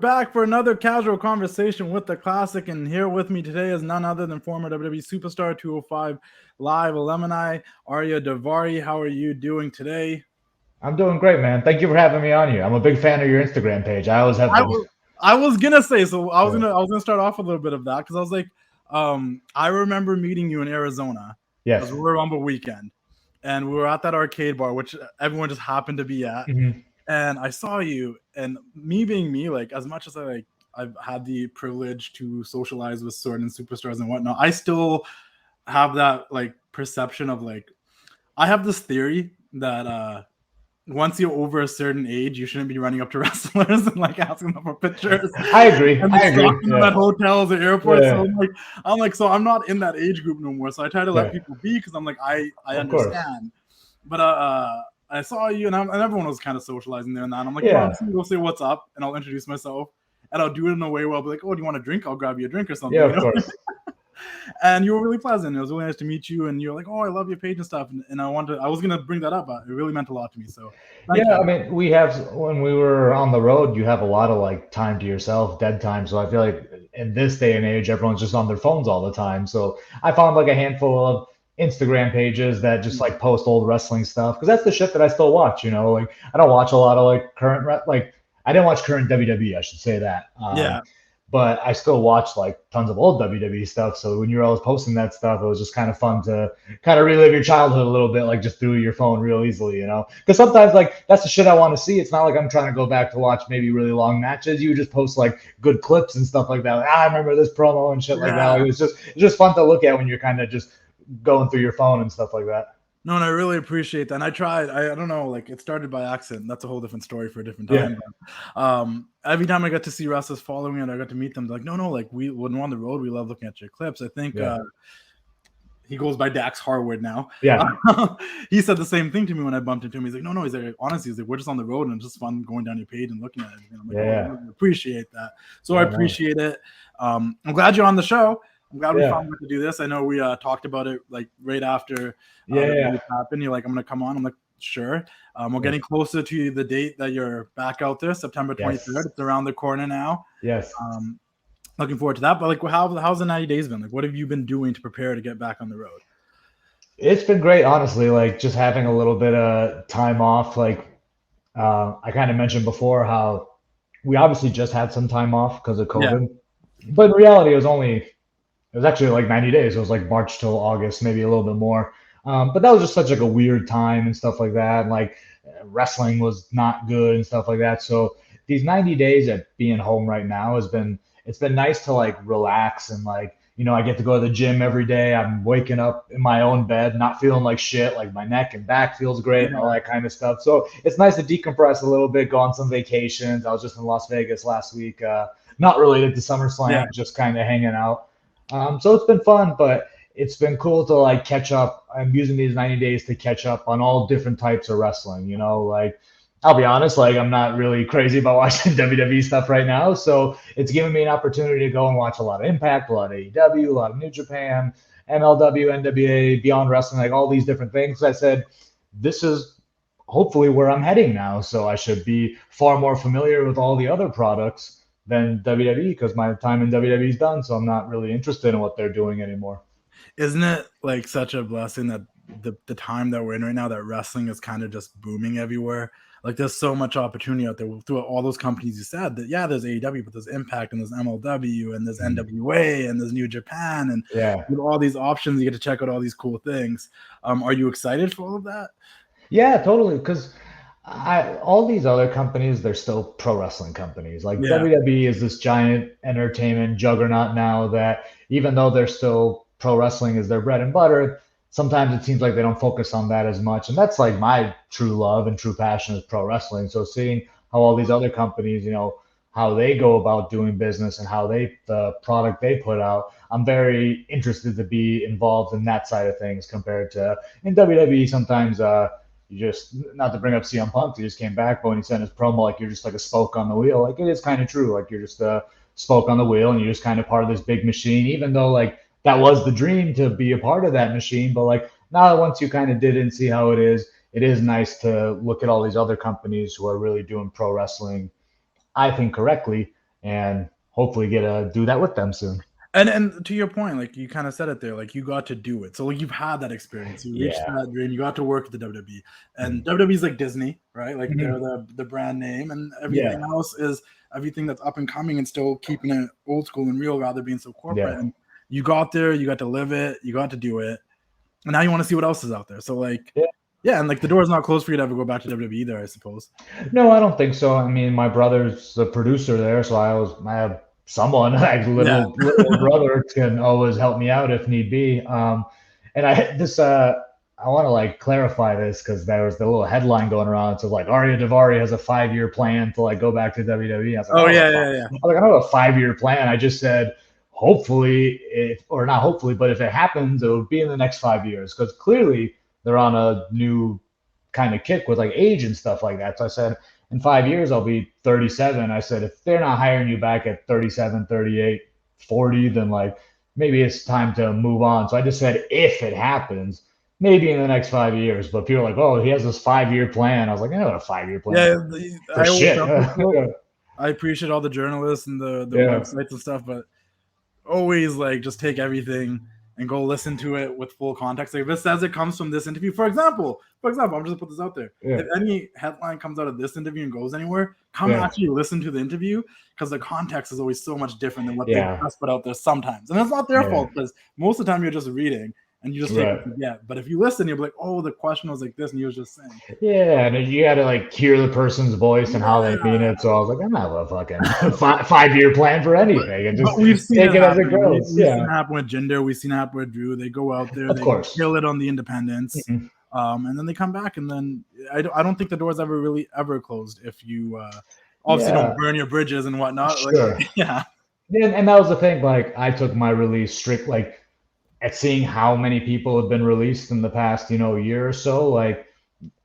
back for another casual conversation with the classic, and here with me today is none other than former WWE superstar 205 Live alumni Ariya Daivari. How are you doing today? I'm doing great, man. Thank you for having me on here. I'm a big fan of your Instagram page. I always have I been. was I was gonna say so. Yeah. I was gonna start off a little bit of that because I was like, I remember meeting you in Arizona because Yes. we were on the weekend, and we were at that arcade bar, which everyone just happened to be at. Hmm. And I saw you, and me being me, like as much as I've had the privilege to socialize with certain superstars and whatnot, I still have that like perception of like I have this theory that once you're over a certain age, you shouldn't be running up to wrestlers and like asking them for pictures I agree. and I like agree. stalking them at Yeah. hotels or airports. So Yeah. so I'm not in that age group no more. So I try to let Yeah. people be because I'm like I Of course. understand. But I saw you and everyone was kind of socializing there and that. And I'm like, well, I'm Yeah. just gonna go say what's up and I'll introduce myself and I'll do it in a way where I'll be like, oh, do you want a drink? I'll grab you a drink or Yeah. something, you Of know. course. And you were really pleasant. It was really nice to meet you. And you're like, oh, I love your page and stuff. And I was gonna bring that up. But it really meant a lot to me. So thank Yeah. you. I mean, we have when we were on the road, you have a lot of like time to yourself, dead time. So I feel like in this day and age, everyone's just on their phones all the time. So I found like a handful of Instagram pages that just like post old wrestling stuff because that's the shit that I still watch. Like I don't watch a lot of like like I didn't watch current WWE. I should say that. Yeah. But I still watch like tons of old WWE stuff. So when you were always posting that stuff, it was just kind of fun to kind of relive your childhood a little bit, like just through your phone real easily. Because sometimes like that's the shit I want to see. It's not like I'm trying to go back to watch maybe really long matches. You just post like good clips and stuff like that. Like, I remember this promo and shit like that. Yeah. Like, it's just fun to look at when you're kind of just going through your phone and stuff like that. No, and I really appreciate that. And I tried. I don't know, like it started by accident. That's a whole different story for a different Yeah. time. But, every time I got to see wrestlers following and I got to meet them, they're like, no, like when we're on the road, we love looking at your clips. I think Yeah. he goes by Dax Harwood now. Yeah. He said the same thing to me when I bumped into him. He's like, no, he's like, honestly, he's like, we're just on the road and it's just fun going down your page and looking at it. And I'm like, Yeah. oh, I appreciate that. So Yeah, I nice. appreciate it. I'm glad you're on the show. I'm glad we Yeah. found out to do this. I know we talked about it like right after Yeah. the Yeah. race happened. You're like, I'm gonna come on. I'm like, sure. We're Yes. getting closer to the date that you're back out there, September 23rd. Yes. It's around the corner now. Yes. Looking forward to that. But like, how's the 90 days been? Like, what have you been doing to prepare to get back on the road? It's been great, honestly. Like just having a little bit of time off. Like I kind of mentioned before how we obviously just had some time off because of Yeah. COVID, but in reality, it was actually like 90 days. It was like March till August, maybe a little bit more. But that was just such like a weird time and stuff like that. And like wrestling was not good and stuff like that. So these 90 days at being home right now it's been nice to like relax and like, I get to go to the gym every day. I'm waking up in my own bed, not feeling like shit. Like my neck and back feels great and all that kind of stuff. So it's nice to decompress a little bit, go on some vacations. I was just in Las Vegas last week, not related to SummerSlam, just kind of hanging out. So it's been fun, but it's been cool to like catch up. I'm using these 90 days to catch up on all different types of wrestling. Like I'll be honest, like I'm not really crazy about watching WWE stuff right now. So it's given me an opportunity to go and watch a lot of Impact, a lot of AEW, a lot of New Japan, MLW, NWA, Beyond Wrestling, like all these different things. I said, this is hopefully where I'm heading now. So I should be far more familiar with all the other products than WWE because my time in WWE is done. So I'm not really interested in what they're doing anymore. Isn't it like such a blessing that the time that we're in right now, that wrestling is kind of just booming everywhere? Like there's so much opportunity out there through all those companies you said that, yeah, there's AEW, but there's Impact and there's MLW and there's NWA and there's New Japan and with all these options, you get to check out all these cool things. Are you excited for all of that? Yeah, totally. Because all these other companies, they're still pro wrestling companies. Like WWE is this giant entertainment juggernaut now that even though they're still pro wrestling is their bread and butter, sometimes it seems like they don't focus on that as much. And that's like my true love and true passion is pro wrestling. So seeing how all these other companies, how they go about doing business and how the product they put out, I'm very interested to be involved in that side of things compared to in WWE. Sometimes you just, not to bring up CM Punk, he just came back, but when he sent his promo, like you're just like a spoke on the wheel. Like it is kind of true. Like you're just a spoke on the wheel and you're just kind of part of this big machine, even though like that was the dream to be a part of that machine. But like now once you kind of did it and see how it is nice to look at all these other companies who are really doing pro wrestling, I think correctly, and hopefully get to do that with them soon. And to your point, like you kind of said it there, like you got to do it. So like you've had that experience. You reached Yeah. that dream. You got to work at the WWE. And Mhm. WWE's like Disney, right? Like they're Mhm. the brand name, and everything Yeah. else is everything that's up and coming and still keeping it old school and real rather being so corporate. Yeah. And you got there, you got to live it, you got to do it. And now you want to see what else is out there. So like Yeah. yeah, and like the door is not closed for you to ever go back to WWE there, I suppose. No, I don't think so. I mean, my brother's the producer there, so I have someone, like Yeah. little brother, can always help me out if need be. And I want to like clarify this because there was the little headline going around. So like Ariya Daivari has a 5-year plan to like go back to WWE. I was like, Oh I don't yeah, have a yeah, yeah. I was like, I don't have a 5-year plan. I just said hopefully, if or not hopefully, but if it happens, it will be in the next 5 years because clearly they're on a new kind of kick with like age and stuff like that. So I said, in 5 years, I'll be 37. I said, if they're not hiring you back at 37, 38, 40, then like maybe it's time to move on. So I just said, if it happens, maybe in the next 5 years. But people are like, oh, he has this 5-year plan. I was like, I know a 5-year plan Yeah, for I always shit. tell people I appreciate all the journalists and the Yeah. websites and stuff, but always like just take everything and go listen to it with full context. Like if it says it comes from this interview, for example, I'm just gonna put this out there. Yeah. If any headline comes out of this interview and goes anywhere, come Yeah. actually listen to the interview because the context is always so much different than what they Yeah. just put out there sometimes. And it's not their Yeah. fault because most of the time you're just reading and you just take Right. what you get. But if you listen, you'll be like, oh, the question was like this, and he was just saying. Yeah, and you got to like hear the person's voice and how they mean Yeah. it. So I was like, I'm not a fucking 5-year plan for anything, and just But we've seen take it it as it happen. goes. We've seen Yeah, it happen with Jinder. We've seen it happen with Drew. They go out there, of they course. kill it on the independents, Mhm. and then they come back. And then I don't think the door's ever really ever closed if you obviously Yeah, don't burn your bridges and whatnot. Like, sure. yeah, And that was the thing. Like, I took my release strict, like, at seeing how many people have been released in the past, year or so. Like,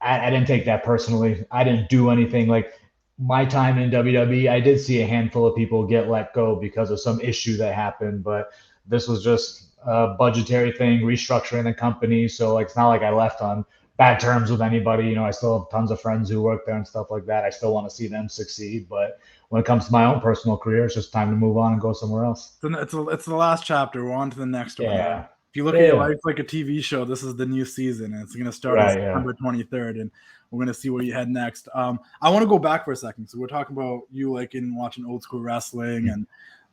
I didn't take that personally. I didn't do anything. Like, my time in WWE, I did see a handful of people get let go because of some issue that happened, but this was just a budgetary thing, restructuring the company. So, like, it's not like I left on bad terms with anybody. I still have tons of friends who work there and stuff like that. I still want to see them succeed, but when it comes to my own personal career, it's just time to move on and go somewhere else. it's the last chapter. We're on to the next one. Yeah. If you look at your Yeah. life like a TV show, this is the new season, and it's going to start on Right. Yeah. September 23rd, and we're going to see where you head next. I want to go back for a second. So we're talking about you like in watching old school wrestling and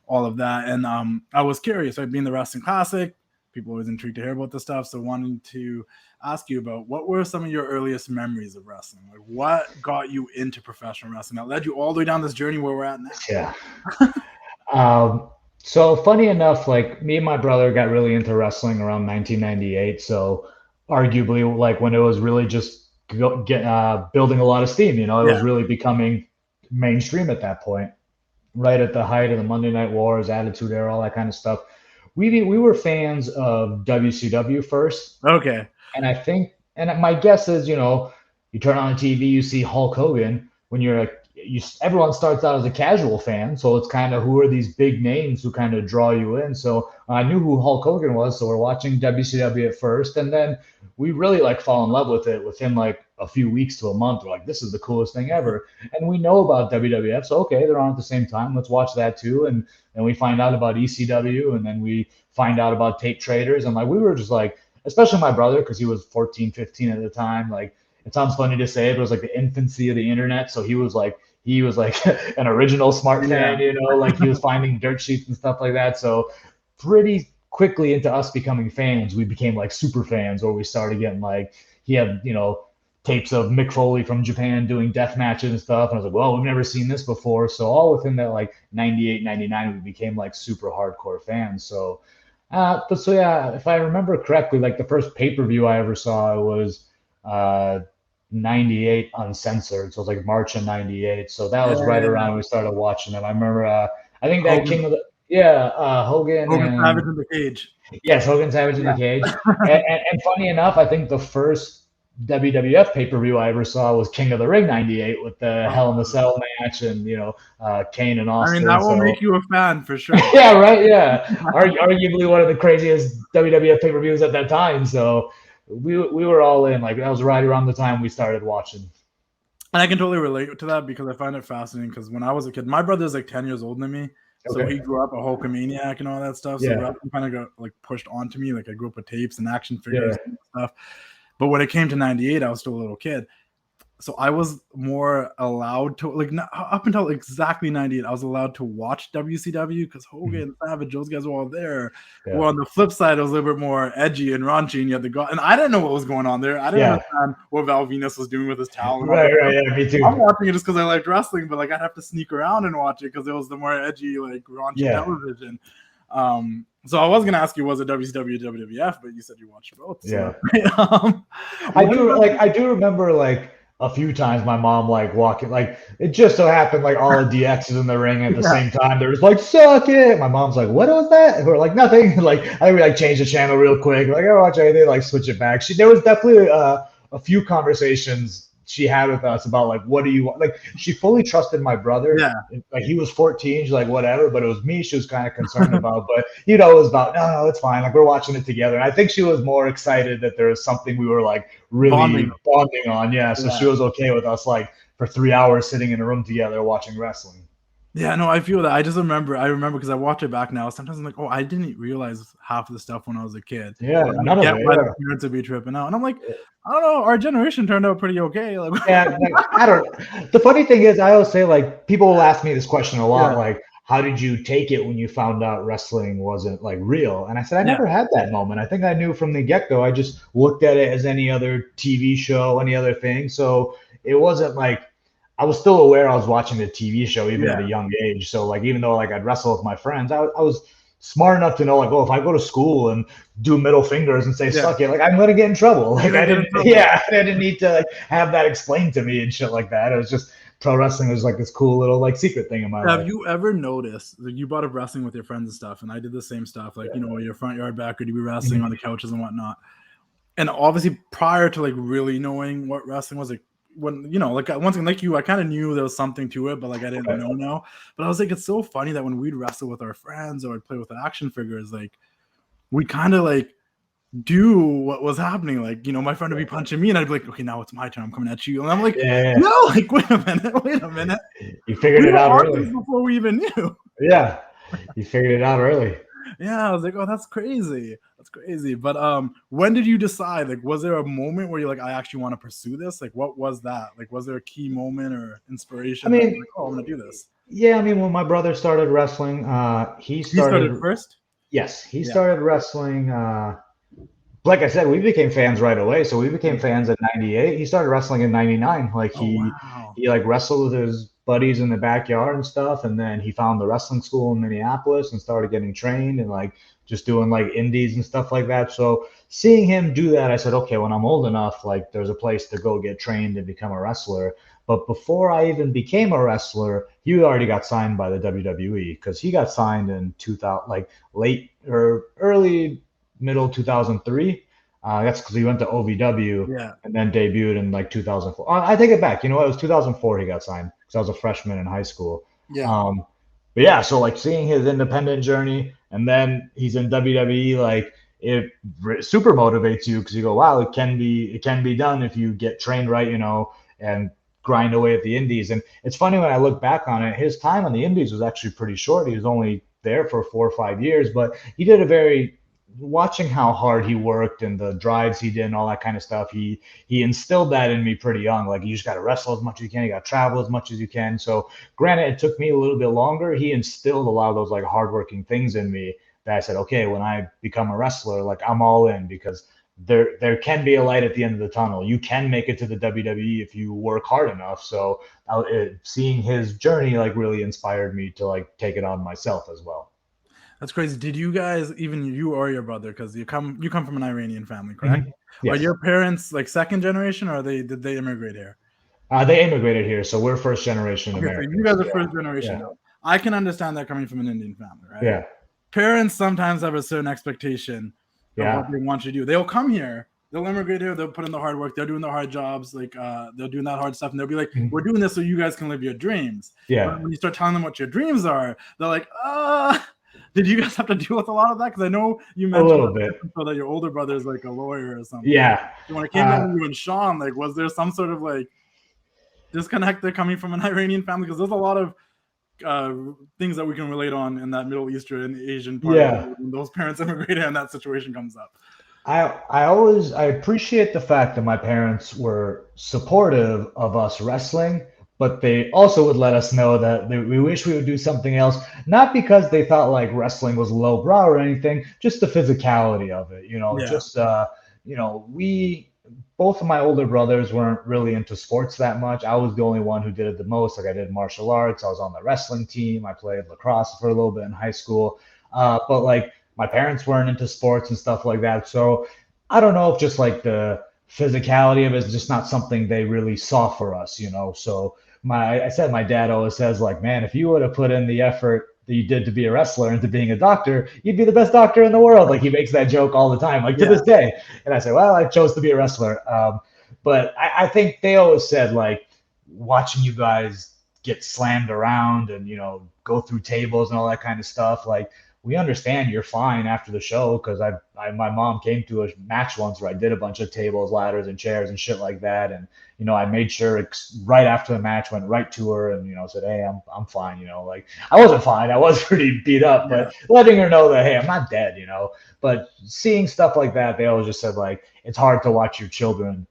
all of that, and I was curious, right? Being the Wrestling Classic, people always intrigued to hear about this stuff. So wanting to ask you about what were some of your earliest memories of wrestling? Like what got you into professional wrestling that led you all the way down this journey where we're at now? Yeah. So funny enough, like me and my brother got really into wrestling around 1998. So arguably, like when it was really just building a lot of steam, it Yeah. was really becoming mainstream at that point, right at the height of the Monday Night Wars, Attitude Era, all that kind of stuff. We were fans of WCW first, Okay. and I think, and my guess is, you turn on the TV, you see Hulk Hogan. When everyone starts out as a casual fan, so it's kind of who are these big names who kind of draw you in. So I knew who Hulk Hogan was, so we're watching WCW at first, and then we really like fall in love with it within like a few weeks to a month. We're like, this is the coolest thing ever, and we know about WWF, so okay, they're on at the same time. Let's watch that too, and then we find out about ECW, and then we find out about Tape Traders, and like we were just like, especially my brother because he was 14, 15 at the time, like. It sounds funny to say, but it was like the infancy of the internet. So he was like an original smart fan, like he was finding dirt sheets and stuff like that. So pretty quickly into us becoming fans, we became like super fans, or we started getting like he had, tapes of Mick Foley from Japan doing death matches and stuff. And I was like, well, we've never seen this before. So all within that like 98, 99, we became like super hardcore fans. So so yeah, if I remember correctly, like the first pay-per-view I ever saw was 98 uncensored. So it was like March of 98. So that was right Yeah. around when we started watching them. I remember, I think that Hogan, King of the, Hogan Hogan and Savage in the cage. yes, Hogan Savage in the Yeah. cage. And funny enough, I think the first WWF pay-per-view I ever saw was King of the Ring 98 with the Hell in the Cell match and, Kane and I mean, Austin. that will So make you a fan for sure. yeah, right. Yeah. Arguably one of the craziest WWF pay-per-views at that time. So we were all in. Like that was right around the time we started watching. And I can totally relate to that because I find it fascinating. Because when I was a kid, my brother's like 10 years older than me, so Okay. he grew up a Hulkamaniac and all that stuff. So Yeah. wrestling kind of got like pushed onto me. Like I grew up with tapes and action figures Yeah. and stuff. But when it came to '98, I was still a little kid. So I was more allowed to like up until exactly '98, I was allowed to watch WCW because Hogan, Savage, those guys were all there. Yeah. Well, on the flip side, it was a little bit more edgy and raunchy, and you had to go. And I didn't know what was going on there. I didn't understand what Val Venus was doing with his towel. Right. Yeah. Me too. I'm watching it just because I liked wrestling, but like I'd have to sneak around and watch it because it was the more edgy, like raunchy television. So I was gonna ask you, was it WCW, WWF, but you said you watched both. So. Yeah. I do remember like a few times my mom like walking, like it just so happened like all the DXs in the ring at the same time. They're just like, suck it. My mom's like, what was that? And we're like, nothing. Like I think we like changed the channel real quick. Like I don't watch anything, like switch it back. There was definitely a few conversations she had with us about like, what do you want? Like she fully trusted my brother. Yeah. Like he was 14, she's like, whatever, but it was me she was kind of concerned about. But it was about, no, it's fine. Like we're watching it together. And I think she was more excited that there was something we were like really bonding on. Yeah. So she was okay with us like for 3 hours sitting in a room together watching wrestling. Yeah, no, I feel that. I remember because I watch it back now. Sometimes I'm like, oh, I didn't realize half of the stuff when I was a kid. Yeah, none of it. My parents would be tripping out, and I'm like, I don't know. Our generation turned out pretty okay. Like, yeah, I don't. The funny thing is, I always say like people will ask me this question a lot, like, how did you take it when you found out wrestling wasn't like real? And I said, I never had that moment. I think I knew from the get-go. I just looked at it as any other TV show, any other thing. So it wasn't like. I was still aware I was watching a TV show even at a young age. So like, even though like I'd wrestle with my friends, I was smart enough to know like, oh, if I go to school and do middle fingers and say, suck it, like I'm going to get in trouble. Like I didn't need to like, have that explained to me and shit like that. It was just pro wrestling was like this cool little like secret thing in my life. Have you ever noticed that you brought up wrestling with your friends and stuff? And I did the same stuff, like, your front yard backyard, you'd be wrestling on the couches and whatnot. And obviously prior to like really knowing what wrestling was, like, when like once again, like you, I kind of knew there was something to it, but like I didn't know now. But I was like, it's so funny that when we'd wrestle with our friends or I'd play with action figures, like we kind of like do what was happening. Like my friend would be punching me, and I'd be like, okay, now it's my turn. I'm coming at you, and I'm like, no, like wait a minute. You figured it out early before we even knew. Yeah, you figured it out early. Yeah, I was like, oh, that's crazy. That's crazy. But when did you decide? Like, was there a moment where you're like, I actually want to pursue this? Like, what was that? Like, was there a key moment or inspiration? I mean, like, oh, I'm gonna do this. Yeah, I mean, when my brother started wrestling, he started first. Yes, he started wrestling. Like I said, we became fans right away. So we became fans at '98. He started wrestling in '99. Like he like wrestled with his buddies in the backyard and stuff, and then he found the wrestling school in Minneapolis and started getting trained and like just doing like indies and stuff like that. So seeing him do that, I said, okay, when I'm old enough, like there's a place to go get trained and become a wrestler. But before I even became a wrestler, he already got signed by the WWE because he got signed in 2000, like late or early middle 2003. That's because he went to OVW and then debuted in like 2004. I take it back. It was 2004 he got signed because I was a freshman in high school. But yeah, so like seeing his independent journey and then he's in WWE, like it super motivates you because you go, wow, it can be done if you get trained right, and grind away at the indies. And it's funny when I look back on it, his time on the indies was actually pretty short. He was only there for 4 or 5 years, but he did watching how hard he worked and the drives he did and all that kind of stuff, he instilled that in me pretty young. Like, you just got to wrestle as much as you can. You got to travel as much as you can. So granted, it took me a little bit longer. He instilled a lot of those like hardworking things in me that I said, okay, when I become a wrestler, like I'm all in, because there can be a light at the end of the tunnel. You can make it to the WWE if you work hard enough. So seeing his journey like really inspired me to like take it on myself as well. That's crazy. Did you guys, even you or your brother, because you come from an Iranian family, correct? Yes. Are your parents like second generation, or did they immigrate here? They immigrated here, so we're first generation Americans. So you guys are first generation. Yeah. I can understand that coming from an Indian family, right? Yeah. Parents sometimes have a certain expectation of what they want you to do. They'll come here, they'll immigrate here, they'll put in the hard work, they're doing the hard jobs, like they're doing that hard stuff, and they'll be like, we're doing this so you guys can live your dreams. Yeah. But when you start telling them what your dreams are, they're like, did you guys have to deal with a lot of that? Because I know you mentioned a little bit that your older brother is like a lawyer or something. Yeah. So when it came down to you and Shawn, like, was there some sort of like disconnect there coming from an Iranian family? Because there's a lot of things that we can relate on in that Middle Eastern Asian part of the world when those parents immigrated and that situation comes up. I appreciate the fact that my parents were supportive of us wrestling, but they also would let us know that we wish we would do something else, not because they thought like wrestling was lowbrow or anything, just the physicality of it, just we both of my older brothers weren't really into sports that much. I was the only one who did it the most. Like I did martial arts, I was on the wrestling team, I played lacrosse for a little bit in high school, but like my parents weren't into sports and stuff like that. So I don't know if just like the physicality of it is just not something they really saw for us. So I said my dad always says like, man, if you would have put in the effort that you did to be a wrestler and to being a doctor, you'd be the best doctor in the world. Like he makes that joke all the time, like to this day. And I say, well, I chose to be a wrestler. But I think they always said like watching you guys get slammed around and, go through tables and all that kind of stuff. Like we understand you're fine after the show because my mom came to a match once where I did a bunch of tables, ladders, and chairs and shit like that, and I made sure right after the match went right to her and said, hey, I'm fine, like I wasn't fine, I was pretty beat up, but letting her know that hey, I'm not dead, But seeing stuff like that, they always just said like it's hard to watch your children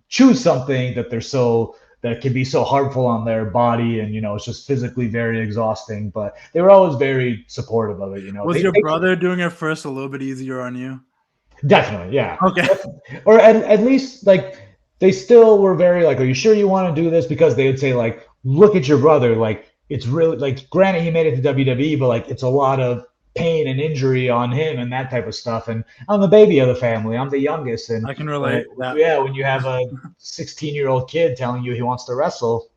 choose something that can be so harmful on their body, and it's just physically very exhausting, but they were always very supportive of it. Was your brother doing it first a little bit easier on you? Definitely, yeah. Okay. Or at least like they still were very like, are you sure you want to do this? Because they would say like, look at your brother, like it's really like, granted he made it to WWE, but like it's a lot of pain and injury on him and that type of stuff. And I'm the baby of the family. I'm the youngest. And I can relate. Yeah, when you have a 16-year-old kid telling you he wants to wrestle,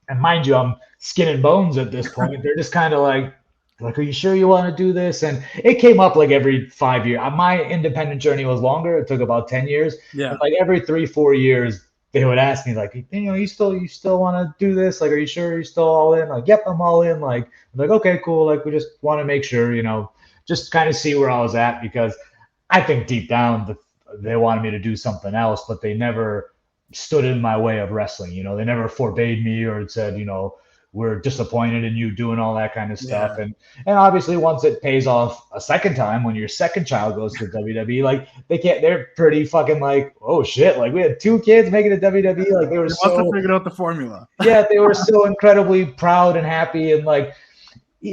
and mind you, I'm skin and bones at this point. They're just kind of like, are you sure you want to do this? And it came up like every 5 years. My independent journey was longer. It took about 10 years. Yeah. And like every 3-4 years, they would ask me like, you still want to do this? Like, are you sure you're still all in? Like, yep, I'm all in. Like, I'm like, okay, cool. Like, we just want to make sure, just kind of see where I was at, because I think deep down they wanted me to do something else, but they never stood in my way of wrestling. They never forbade me or said, we're disappointed in you doing all that kind of stuff. And obviously once it pays off a second time, when your second child goes to WWE, like they're pretty fucking like, oh shit, like we had 2 kids making it to WWE. Like they were must have figured out the formula. Yeah, they were so incredibly proud and happy. And like,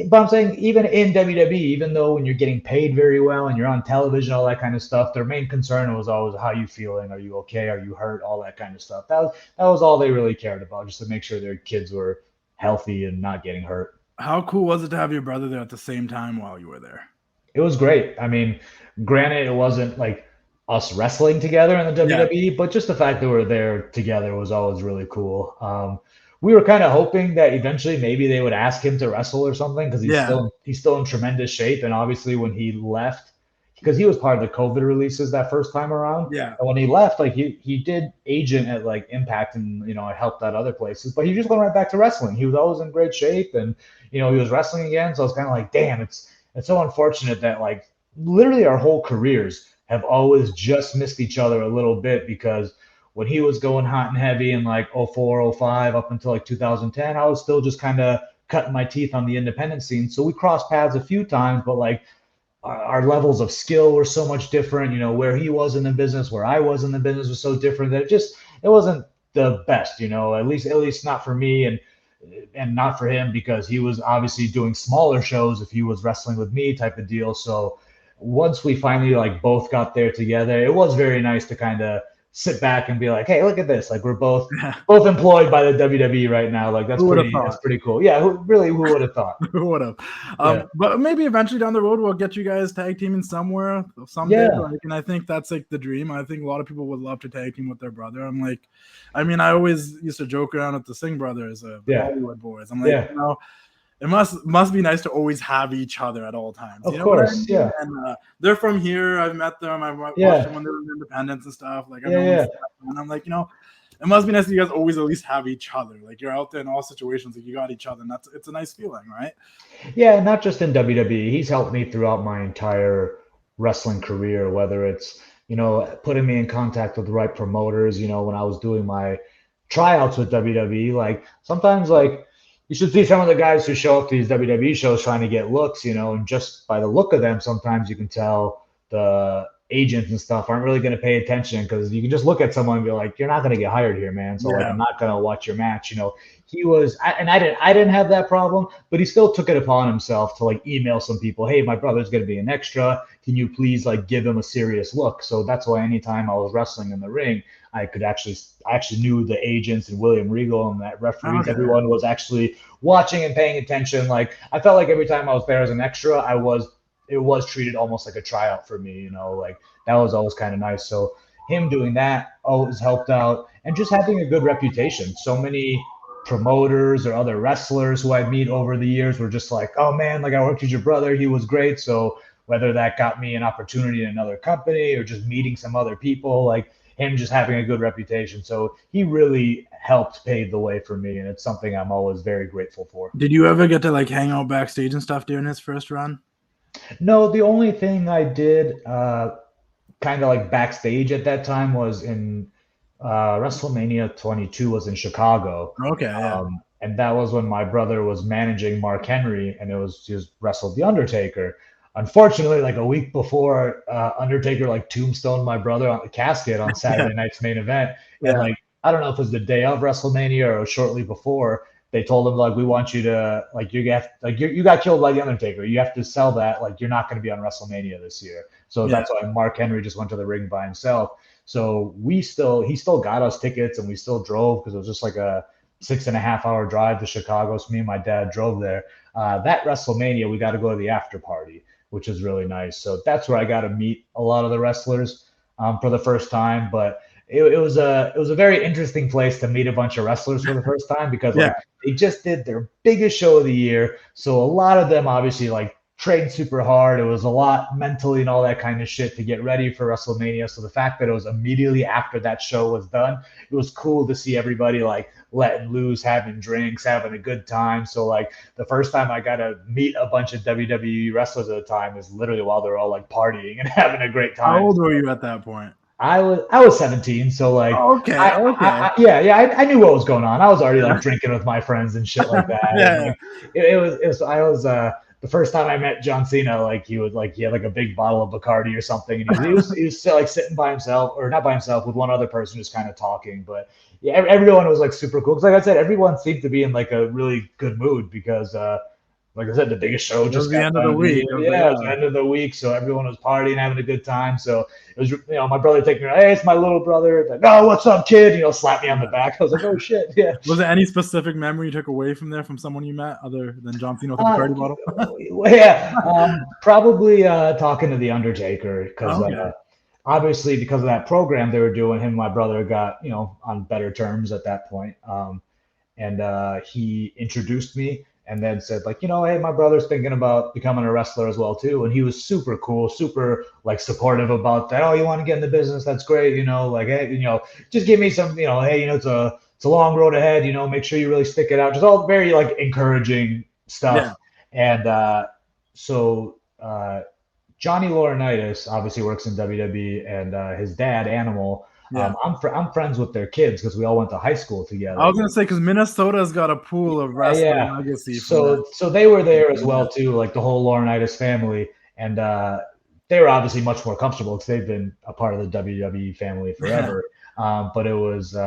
but I'm saying even in WWE, even though when you're getting paid very well and you're on television, all that kind of stuff, their main concern was always how you feeling, are you okay, are you hurt, all that kind of stuff. That was all they really cared about, just to make sure their kids were healthy and not getting hurt. How cool was it to have your brother there at the same time while you were there? It was great. I mean, granted, it wasn't like us wrestling together in the WWE, but just the fact that we're there together was always really cool. We were kind of hoping that eventually maybe they would ask him to wrestle or something, because he's still in tremendous shape. And obviously when he left, because he was part of the COVID releases that first time around. Yeah. And when he left, like he did agent at like Impact and, helped out other places, but he just went right back to wrestling. He was always in great shape and, he was wrestling again. So I was kind of like, damn, it's so unfortunate that like literally our whole careers have always just missed each other a little bit, because when he was going hot and heavy in like 04, 05 up until like 2010, I was still just kind of cutting my teeth on the independent scene. So we crossed paths a few times, but like our levels of skill were so much different. Where he was in the business, where I was in the business was so different that it wasn't the best, at least not for me and not for him, because he was obviously doing smaller shows if he was wrestling with me type of deal. So once we finally like both got there together, it was very nice to kind of sit back and be like, hey, look at this. Like we're both employed by the WWE right now. Like that's pretty cool. Yeah. Who would have thought? Who would have? But maybe eventually down the road, we'll get you guys tag teaming somewhere someday. And I think that's like the dream. I think a lot of people would love to tag team with their brother. I always used to joke around with the Singh brothers, Hollywood boys. I'm like, it must be nice to always have each other at all times. Of course, yeah. And they're from here. I've met them. I've watched them when they were in Independence and stuff. Like, and I'm like, it must be nice that you guys always at least have each other. Like, you're out there in all situations, like you got each other, and it's a nice feeling, right? Yeah, not just in WWE. He's helped me throughout my entire wrestling career, whether it's putting me in contact with the right promoters. When I was doing my tryouts with WWE. Like sometimes, like you should see some of the guys who show up to these WWE shows trying to get looks, and just by the look of them, sometimes you can tell the agents and stuff aren't really going to pay attention because you can just look at someone and be like, you're not going to get hired here, man. So like, I'm not going to watch your match. He was, and I didn't have that problem, but he still took it upon himself to like email some people, hey, my brother's going to be an extra. Can you please like give him a serious look? So that's why anytime I was wrestling in the ring, I actually knew the agents and William Regal and that referees. Okay. Everyone was actually watching and paying attention. Like I felt like every time I was there as an extra, it was treated almost like a tryout for me, like that was always kind of nice. So him doing that always helped out, and just having a good reputation. So many promoters or other wrestlers who I meet over the years were just like, oh man, like I worked with your brother, he was great. So whether that got me an opportunity in another company or just meeting some other people, like him just having a good reputation. So he really helped pave the way for me, and it's something I'm always very grateful for. Did you ever get to like hang out backstage and stuff during his first run? No, the only thing I did kind of like backstage at that time was in Wrestlemania 22 was in Chicago. Okay, yeah. And that was when my brother was managing Mark Henry, and he was wrestled The Undertaker. Unfortunately, like a week before, Undertaker like tombstoned my brother on the casket on Saturday night's main event. And like, I don't know if it was the day of WrestleMania or shortly before, they told him like, we want you to like, you got killed by The Undertaker. You have to sell that. Like, you're not going to be on WrestleMania this year. So that's why Mark Henry just went to the ring by himself. So he still got us tickets, and we still drove because it was just like a 6.5 hour drive to Chicago. So me and my dad drove there. That WrestleMania, we got to go to the after party, which is really nice. So that's where I got to meet a lot of the wrestlers for the first time. But it was a very interesting place to meet a bunch of wrestlers for the first time because like, they just did their biggest show of the year. So a lot of them obviously like trained super hard. It was a lot mentally and all that kind of shit to get ready for WrestleMania. So the fact that it was immediately after that show was done, it was cool to see everybody like letting loose, having drinks, having a good time. So like the first time I got to meet a bunch of WWE wrestlers at the time is literally while they're all like partying and having a great time. How old were you at that point? I was 17, so like, okay. I knew what was going on. I was already like drinking with my friends and shit like that. Like, I was the first time I met John Cena, like he had like a big bottle of Bacardi or something, and he was like sitting by himself, or not by himself, with one other person just kind of talking. But yeah, everyone was like super cool. Because like I said, everyone seemed to be in like a really good mood because like I said, the biggest show just the end of the week. It was the end of the week, so everyone was partying, having a good time. So it was, my brother taking me, hey, it's my little brother. Like, oh, what's up, kid? Slap me on the back. I was like, oh shit, yeah. Was there any specific memory you took away from there from someone you met other than John Cena with the Bacardi bottle? Probably talking to the Undertaker because obviously because of that program they were doing, him and my brother got on better terms at that point, and he introduced me. And then said like, hey, my brother's thinking about becoming a wrestler as well too. And he was super cool, super like supportive about that. Oh, you want to get in the business? That's great. Like, hey, just give me some, hey, it's a long road ahead. Make sure you really stick it out. Just all very like encouraging stuff. Yeah. And so Johnny Laurinaitis obviously works in WWE, and his dad, Animal. Yeah. I'm friends with their kids because we all went to high school together. I was gonna say because Minnesota's got a pool of wrestling legacy. So they were there as well too, like the whole Laurinaitis family, and they were obviously much more comfortable because they've been a part of the WWE family forever. But it was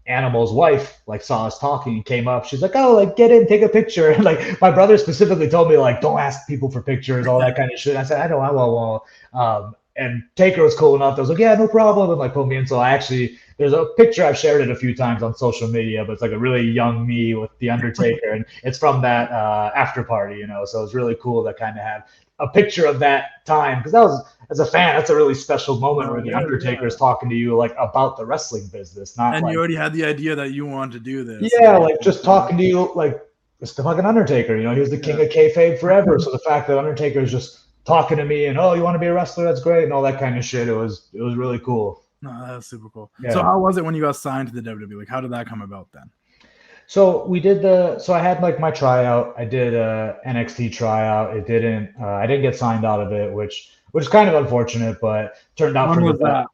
Animal's wife like saw us talking and came up. She's like, "Oh, like get in, take a picture." And like my brother specifically told me like, "Don't ask people for pictures, all that kind of shit." I said, "I know, I won't." And Taker was cool enough. I was like, yeah, no problem. And like put me in. So there's a picture, I've shared it a few times on social media, but it's like a really young me with the Undertaker. And it's from that after party, so it's really cool to kind of have a picture of that time. Because that was, as a fan, that's a really special moment where the Undertaker is talking to you like about the wrestling business. And you already had the idea that you wanted to do this. Yeah, like just talking to you like it's the fucking Undertaker. He was the king of kayfabe forever. So the fact that Undertaker is just talking to me and, oh, you want to be a wrestler? That's great. And all that kind of shit. It was really cool. No, that was super cool. Yeah. So how was it when you got signed to the WWE? Like, how did that come about then? So I had like my tryout. I did a NXT tryout. It didn't, I didn't get signed out of it, which is kind of unfortunate, but turned out for the best.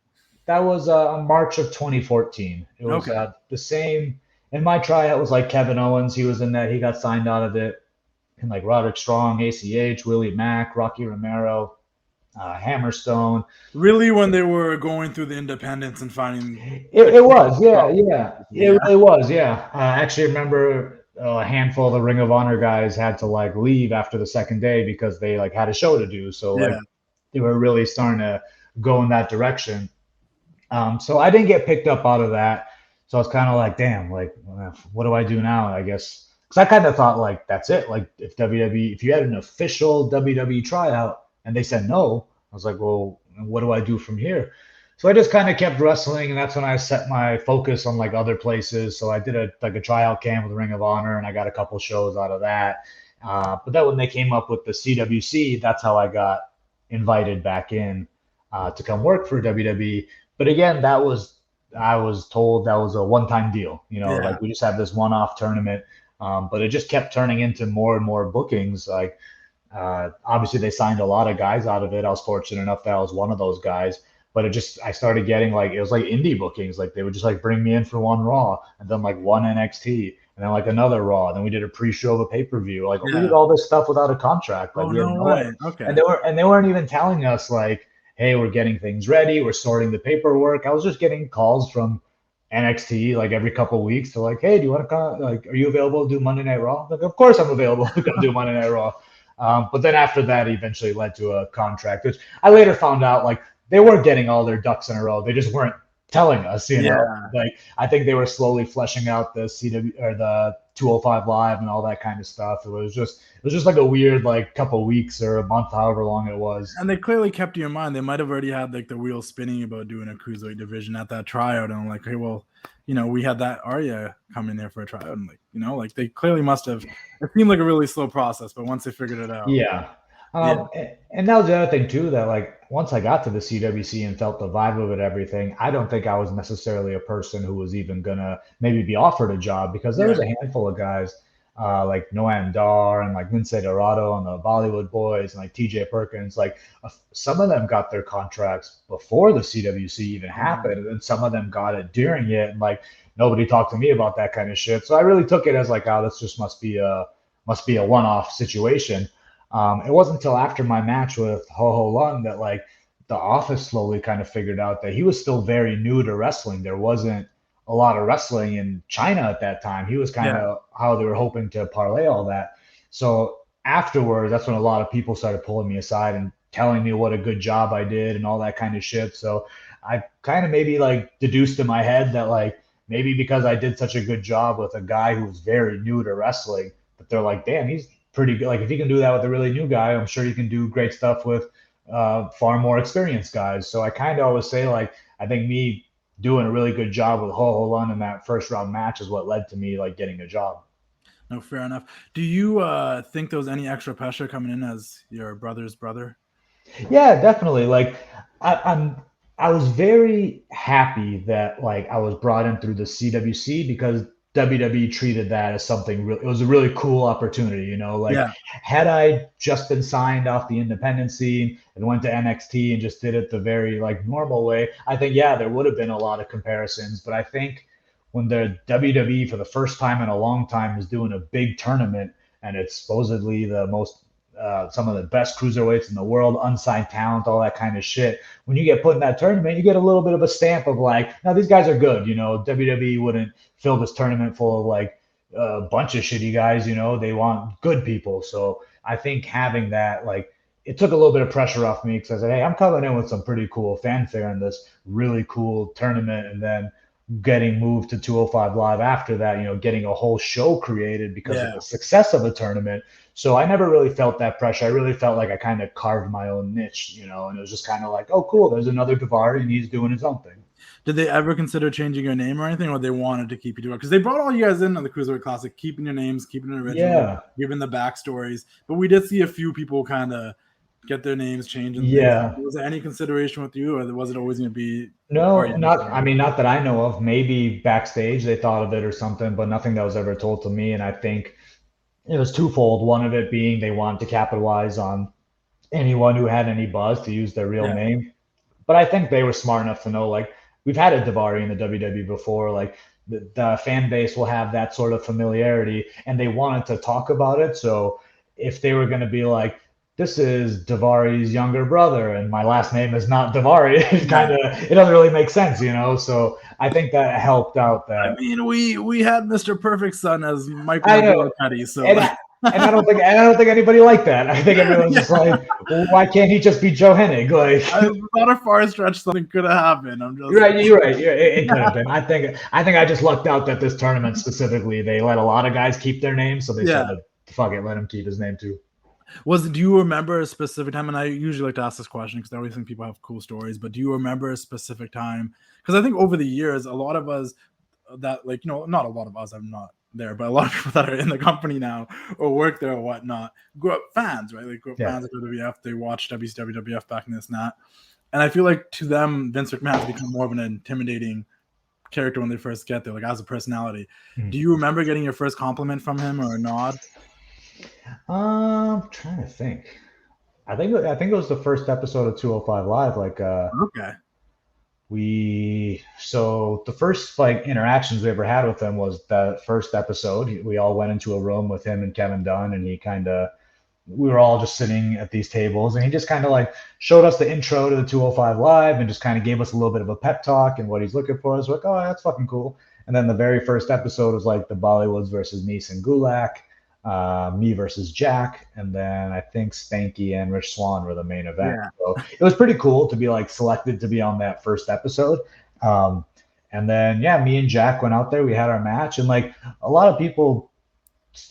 That was March of 2014. It was Okay. the same. In my tryout was like Kevin Owens. He was in that. He got signed out of it. And like Roderick Strong, ACH, Willie Mack, Rocky Romero, Hammerstone. Really, when they were going through the independents and finding It was, yeah, problem yeah. people, It yeah. really was, yeah. I actually remember a handful of the Ring of Honor guys had to like leave after the second day because they like had a show to do. So Yeah. like they were really starting to go in that direction. So I didn't get picked up out of that. So I was kind of like, damn, like, what do I do now? I guess because I kind of thought like that's it. Like if WWE, if you had an official WWE tryout and they said no, I was like, well, what do I do from here? So I just kind of kept wrestling, and that's when I set my focus on like other places. So I did a tryout camp with Ring of Honor, and I got a couple shows out of that. But then when they came up with the CWC, that's how I got invited back in to come work for WWE. But again, I was told that was a one-time deal. You know, Yeah. like we just have this one-off tournament, but it just kept turning into more and more bookings. Like obviously, they signed a lot of guys out of it. I was fortunate enough that I was one of those guys. But I started getting like, it was like indie bookings. Like they would just like bring me in for one Raw and then like one NXT and then like another Raw. Then we did a pre-show of a pay-per-view. Like we did Yeah. all this stuff without a contract. Like Oh, we had no no, way. Okay. and they weren't even telling us like, hey, we're getting things ready. We're sorting the paperwork. I was just getting calls from NXT like every couple of weeks to like, hey, do you want to come? Like, are you available to do Monday Night Raw? Like, of course I'm available to come do Monday Night Raw. But then after that, eventually led to a contract, which I later found out like they were getting all their ducks in a row. They just weren't telling us, you know. Yeah. Like I think they were slowly fleshing out the CW or the 205 Live and all that kind of stuff. It was just like a weird like couple weeks or a month, however long it was. And they clearly kept you in mind. They might have already had like the wheel spinning about doing a cruiserweight division at that tryout. And I'm like, hey, well, we had that Arya come in there for a tryout. And like, like they clearly must have. It seemed like a really slow process, but once they figured it out, Yeah. yeah, And that was the other thing too, that like once I got to the CWC and felt the vibe of it, everything, I don't think I was necessarily a person who was even gonna maybe be offered a job because there yeah, was a handful of guys like Noam Dar and like Lince Dorado and the Bollywood Boys and like TJ Perkins. Like some of them got their contracts before the CWC even happened, and some of them got it during it. And like nobody talked to me about that kind of shit. So I really took it as like, oh, this just must be a one-off situation. It wasn't until after my match with Ho Ho Lung that like the office slowly kind of figured out that he was still very new to wrestling. There wasn't a lot of wrestling in China at that time. He was kind yeah. of how they were hoping to parlay all that. So afterwards, that's when a lot of people started pulling me aside and telling me what a good job I did and all that kind of shit. So I kind of maybe like deduced in my head that like maybe because I did such a good job with a guy who was very new to wrestling, that they're like, damn, he's pretty good. Like if he can do that with a really new guy, I'm sure he can do great stuff with far more experienced guys. So I kind of always say like I think me doing a really good job with Ho Ho Lun in that first round match is what led to me like getting a job. No, fair enough. Do you think there was any extra pressure coming in as your brother's brother? Yeah, definitely. Like I'm I was very happy that like I was brought in through the CWC because WWE treated that as something real. It was a really cool opportunity, you know. Like Yeah, had I just been signed off the independent scene and went to NXT and just did it the very like normal way, I think yeah, there would have been a lot of comparisons. But I think when the WWE for the first time in a long time is doing a big tournament and it's supposedly the most some of the best cruiserweights in the world, unsigned talent, all that kind of shit. When you get put in that tournament, you get a little bit of a stamp of like, no, these guys are good. You know, WWE wouldn't fill this tournament full of like a bunch of shitty guys. You know, they want good people. So I think having that, like, it took a little bit of pressure off me because I said, hey, I'm coming in with some pretty cool fanfare in this really cool tournament. And then getting moved to 205 Live after that, you know, getting a whole show created because of yeah. the success of the tournament. So I never really felt that pressure. I really felt like I kind of carved my own niche, you know, and it was just kind of like, oh, cool, there's another Daivari and he's doing his own thing. Did they ever consider changing your name or anything, or they wanted to keep you doing it? Because they brought all you guys in on the Cruiserweight Classic, keeping your names, keeping it original, Yeah. giving the backstories. But we did see a few people kind of get their names changed and things. Yeah. Was there any consideration with you, or was it always going to be No, Ariya not, I Daivari? mean, not that I know of. Maybe backstage they thought of it or something, but nothing that was ever told to me. And I think it was twofold. One of it being they wanted to capitalize on anyone who had any buzz to use their real Yeah, name. But I think they were smart enough to know, like, we've had a Daivari in the WWE before, like the fan base will have that sort of familiarity, and they wanted to talk about it. So if they were going to be like, this is Daivari's younger brother, and my last name is not Daivari, it doesn't really make sense, you know. So I think that helped out. I That mean, we had Mr. Perfect Son as Michael I know, Petty, so and I don't think anybody liked that. I think everyone's just like, well, why can't he just be Joe Hennig? Like, not a far stretch something could have happened. I'm just you're right. You're right. It could have been. I think I just lucked out that this tournament specifically, they let a lot of guys keep their names, so they said, fuck it, let him keep his name too. Do you remember a specific time? And I usually like to ask this question because I always think people have cool stories. But do you remember a specific time? Because I think over the years, a lot of us that, like, not a lot of us, I'm not there, but a lot of people that are in the company now or work there or whatnot grew up fans, right? Like, grew up fans of WWF. They watched WWF back in this and that. And I feel like to them, Vince McMahon has become more of an intimidating character when they first get there, like as a personality. Do you remember getting your first compliment from him or a nod? I'm trying to think. I think it was the first episode of 205 Live. Like, Okay. So the first like interactions we ever had with him was that first episode. We all went into a room with him and Kevin Dunn, and we were all just sitting at these tables, and he just kind of like showed us the intro to the 205 Live and just kind of gave us a little bit of a pep talk and what he's looking for. I was like, oh, that's fucking cool. And then the very first episode was like the Bollywoods versus Nice and Gulak. Me versus Jack, and then I think Spanky and Rich Swann were the main event. Yeah. So it was pretty cool to be like selected to be on that first episode. And then me and Jack went out there. We had our match, and like a lot of people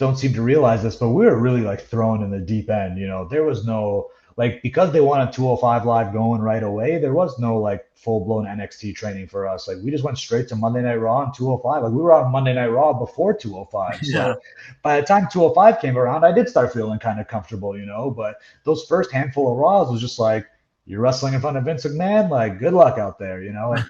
don't seem to realize this, but we were really like thrown in the deep end. You know, there was no like, because they wanted 205 Live going right away, there was no like full-blown NXT training for us. Like, we just went straight to Monday Night Raw and 205. Like, we were on Monday Night Raw before 205. So by the time 205 came around, I did start feeling kind of comfortable, you know. But those first handful of Raws was just like, you're wrestling in front of Vince McMahon, like, good luck out there, you know. And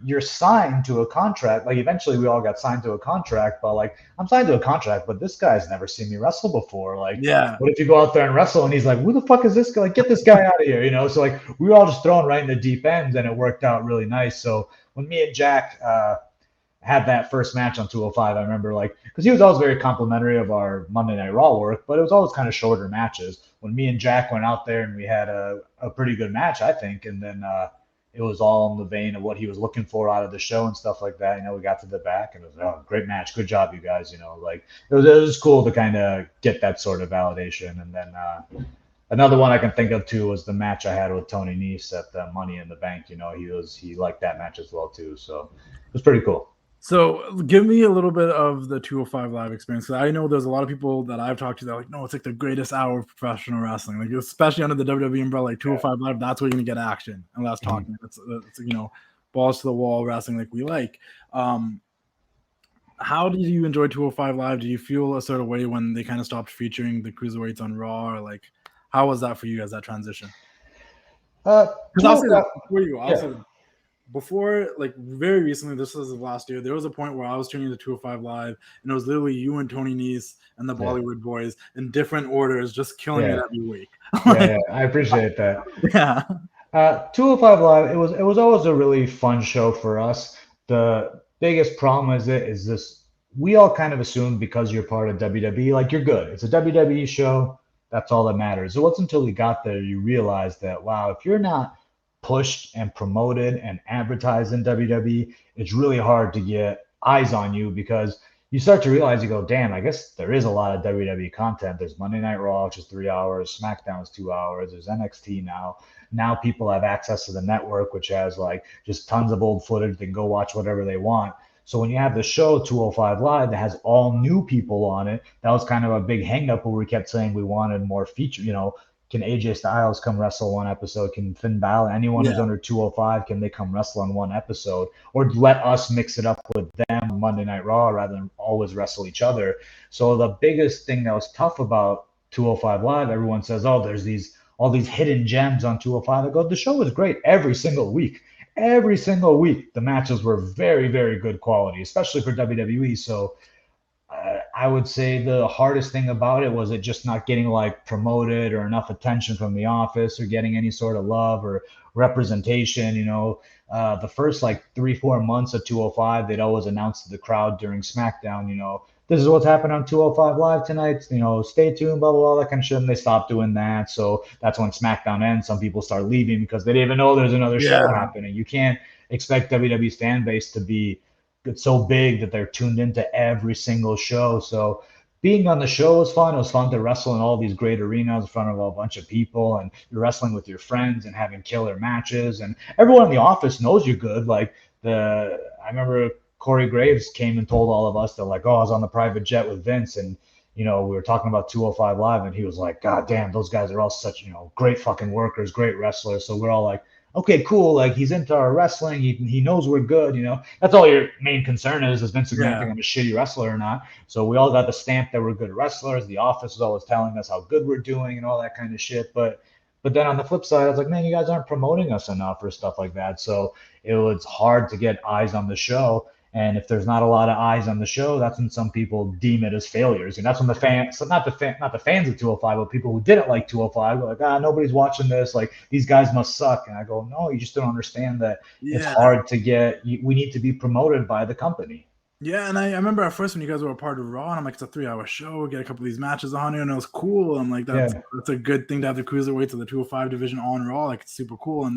you're signed to a contract. Like, eventually we all got signed to a contract, but like, I'm signed to a contract, but this guy's never seen me wrestle before. Like, what if you go out there and wrestle and he's like, who the fuck is this guy? Like, get this guy out of here, you know? So like, we were all just thrown right in the deep end, and it worked out really nice. So when me and Jack had that first match on 205, I remember, like, because he was always very complimentary of our Monday Night Raw work, but it was always kind of shorter matches. When me and Jack went out there and we had a pretty good match, I think, and then it was all in the vein of what he was looking for out of the show and stuff like that. You know, we got to the back and it was great match. Good job, you guys. You know, like, it was cool to kind of get that sort of validation. And then another one I can think of too was the match I had with Tony Nese at the Money in the Bank. You know, he liked that match as well too. So it was pretty cool. So give me a little bit of the 205 Live experience. I know there's a lot of people that I've talked to that are like, no, it's like the greatest hour of professional wrestling. Like, especially under the WWE umbrella, like 205 Live, that's where you're going to get action. And that's talking. It's you know, balls to the wall wrestling like we like. How did you enjoy 205 Live? Do you feel a sort of way when they kind of stopped featuring the Cruiserweights on Raw? Or like, how was that for you guys, that transition? Because I'll say that for you. Before, like, very recently, this was last year, there was a point where I was tuning into 205 Live, and it was literally you and Tony Nese and the Bollywood boys in different orders, just killing it every week. I appreciate that. 205 Live, it was always a really fun show for us. The biggest problem is this: we all kind of assumed because you're part of WWE, like, you're good. It's a WWE show. That's all that matters. It wasn't until we got there you realized that, wow, if you're not pushed and promoted and advertised in WWE, it's really hard to get eyes on you, because you start to realize, you go, damn, I guess there is a lot of WWE content. There's Monday Night Raw, which is 3 hours. SmackDown is 2 hours. There's NXT now. Now people have access to the network, which has like just tons of old footage. They can go watch whatever they want. So when you have the show 205 Live that has all new people on it, that was kind of a big hang up where we kept saying we wanted more feature, you know. Can AJ Styles come wrestle one episode? Can Finn Balor, anyone who's under 205, can they come wrestle on one episode? Or let us mix it up with them on Monday Night Raw rather than always wrestle each other. So the biggest thing that was tough about 205 Live, everyone says, oh, there's all these hidden gems on 205. I go, the show was great every single week. Every single week, the matches were very, very good quality, especially for WWE. So I would say the hardest thing about it was it just not getting like promoted or enough attention from the office or getting any sort of love or representation. The first like 3-4 months of 205, they'd always announce to the crowd during SmackDown, this is what's happened on 205 Live tonight. Stay tuned, blah, blah, blah, that kind of shit. And they stopped doing that. So that's when SmackDown ends. Some people start leaving because they didn't even know there's another show Yeah. happening. You can't expect WWE's fan base to be so big that they're tuned into every single show. So being on the show was fun. It was fun to wrestle in all these great arenas in front of a bunch of people, and you're wrestling with your friends and having killer matches. And everyone in the office knows you're good. I remember Corey Graves came and told all of us that like, oh, I was on the private jet with Vince, and we were talking about 205 Live, and he was like, God damn, those guys are all such great fucking workers, great wrestlers. So we're all like, okay, cool. Like he's into our wrestling. He knows we're good. That's all your main concern is Vince McMahon think I'm a shitty wrestler or not. So we all got the stamp that we're good wrestlers. The office is always telling us how good we're doing and all that kind of shit. But then on the flip side, I was like, man, you guys aren't promoting us enough or stuff like that. So it was hard to get eyes on the show. And if there's not a lot of eyes on the show, that's when some people deem it as failures. And that's when the fans, so not the fans of 205, but people who didn't like 205 were like, nobody's watching this. Like, these guys must suck. And I go, no, you just don't understand that it's hard to get. We need to be promoted by the company. Yeah, and I remember at first when you guys were a part of Raw, and I'm like, it's a 3-hour show. We get a couple of these matches on here, and it was cool. I'm like, that's a good thing to have the Cruiserweight to the 205 division on Raw. Like, it's super cool. And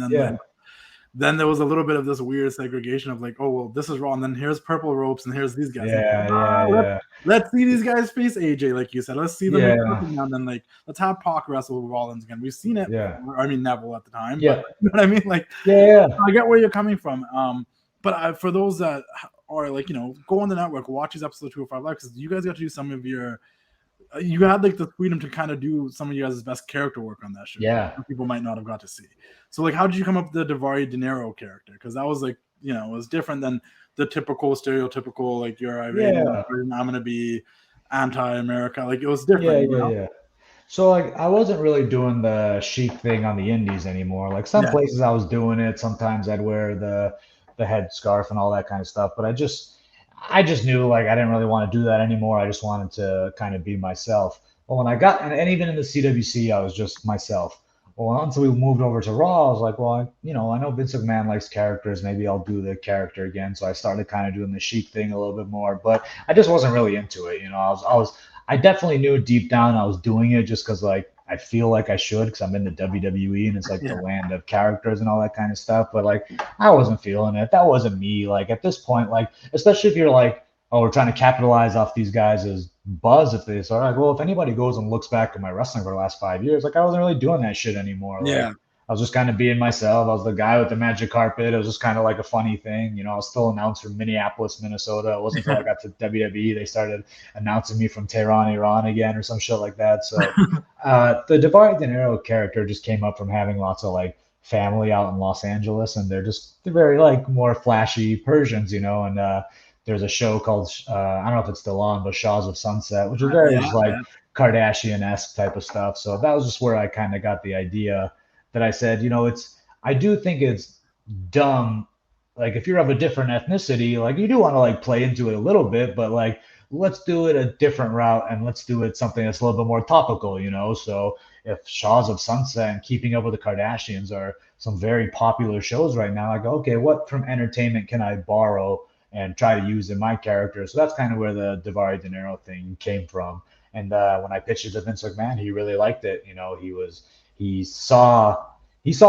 then there was a little bit of this weird segregation of like, oh, well, this is Raw, and then here's Purple Ropes, and here's these guys. Let's see these guys face AJ, like you said. Let's see them. And then like, let's have Pac wrestle with Rollins again. We've seen it. I mean, Neville at the time. Yeah. But, you know what I mean? Like, I get where you're coming from. But for those that are like, go on the network, watch these episodes of 205 Live, because you guys got to do some of your. You had like the freedom to kind of do some of you guys' best character work on that show. Yeah, people might not have got to see. So like, how did you come up with the Daivari Dinero character? Because that was like, it was different than the typical stereotypical like you're Iranian, I'm gonna be anti-America. Like it was different. Yeah. So like I wasn't really doing the chic thing on the indies anymore. Like some places I was doing it. Sometimes I'd wear the head scarf and all that kind of stuff. But I just knew like I didn't really want to do that anymore. I just wanted to kind of be myself. Well, when I got and even in the CWC, I was just myself. Well, until we moved over to Raw, I was like, well, I know Vince McMahon likes characters. Maybe I'll do the character again. So I started kind of doing the chic thing a little bit more, but I just wasn't really into it. I definitely knew deep down I was doing it just because like I feel like I should because I'm in the WWE and it's like the land of characters and all that kind of stuff. But like I wasn't feeling it. That wasn't me. Like at this point, like especially if you're like, oh, we're trying to capitalize off these guys' buzz. If they start like, well, if anybody goes and looks back at my wrestling for the last 5 years, like I wasn't really doing that shit anymore. Like, I was just kind of being myself. I was the guy with the magic carpet. It was just kind of like a funny thing. I was still announced from Minneapolis, Minnesota. It wasn't until I got to WWE they started announcing me from Tehran, Iran again or some shit like that. So the Daivari Dinero character just came up from having lots of like family out in Los Angeles, and they're very like more flashy Persians, and there's a show called I don't know if it's still on, but Shaws of Sunset, which is very just like Kardashian-esque type of stuff. So that was just where I kind of got the idea that I said, I do think it's dumb. Like if you're of a different ethnicity, like you do want to like play into it a little bit, but like let's do it a different route and let's do it something that's a little bit more topical, So if Shaws of Sunset and Keeping Up with the Kardashians are some very popular shows right now, I go, okay, what from entertainment can I borrow and try to use in my character? So that's kind of where the Daivari Dinero thing came from. And when I pitched it to Vince McMahon, he really liked it. He saw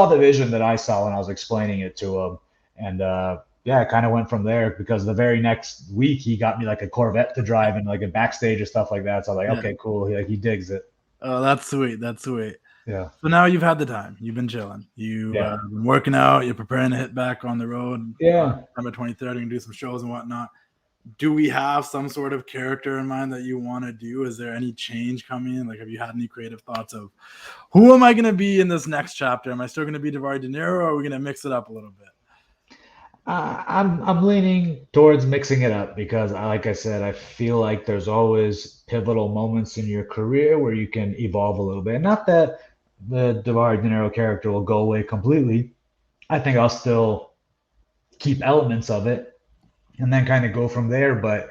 the vision that I saw when I was explaining it to him. And it kind of went from there because the very next week he got me like a Corvette to drive and like a backstage or stuff like that. So I was like, okay, cool. He digs it. Oh, that's sweet. That's sweet. Yeah. So now you've had the time. You've been chilling. You've been working out. You're preparing to hit back on the road. September 23rd and do some shows and whatnot. Do we have some sort of character in mind that you want to do? Is there any change coming? Like, have you had any creative thoughts of who am I going to be in this next chapter? Am I still going to be Daivari Dinero, or are we going to mix it up a little bit? I'm leaning towards mixing it up because, like I said, I feel like there's always pivotal moments in your career where you can evolve a little bit. Not that the Daivari Dinero character will go away completely. I think I'll still keep elements of it and then kind of go from there. But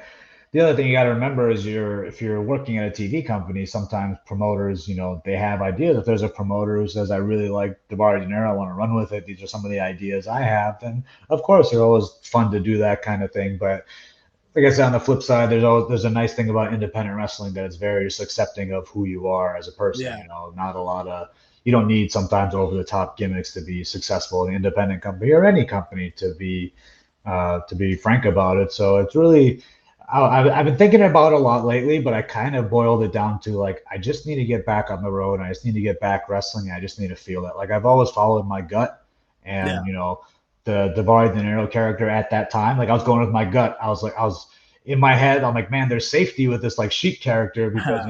the other thing you got to remember is if you're working at a TV company, sometimes promoters, they have ideas. If there's a promoter who says, I really like Daivari Dinero, I want to run with it, these are some of the ideas I have, then of course they're always fun to do that kind of thing. But like I said, on the flip side, there's a nice thing about independent wrestling that it's very just accepting of who you are as a person. Yeah. Not a lot of you don't need sometimes over the top gimmicks to be successful in an independent company or any company to be frank about it. So it's really I've been thinking about it a lot lately, but I kind of boiled it down to like I just need to get back on the road. I just need to get back wrestling. I just need to feel it. Like I've always followed my gut, Yeah. and the Daivari Dinero character at that time, like I was going with my gut. I was in my head. I'm like, man, there's safety with this like Sheik character because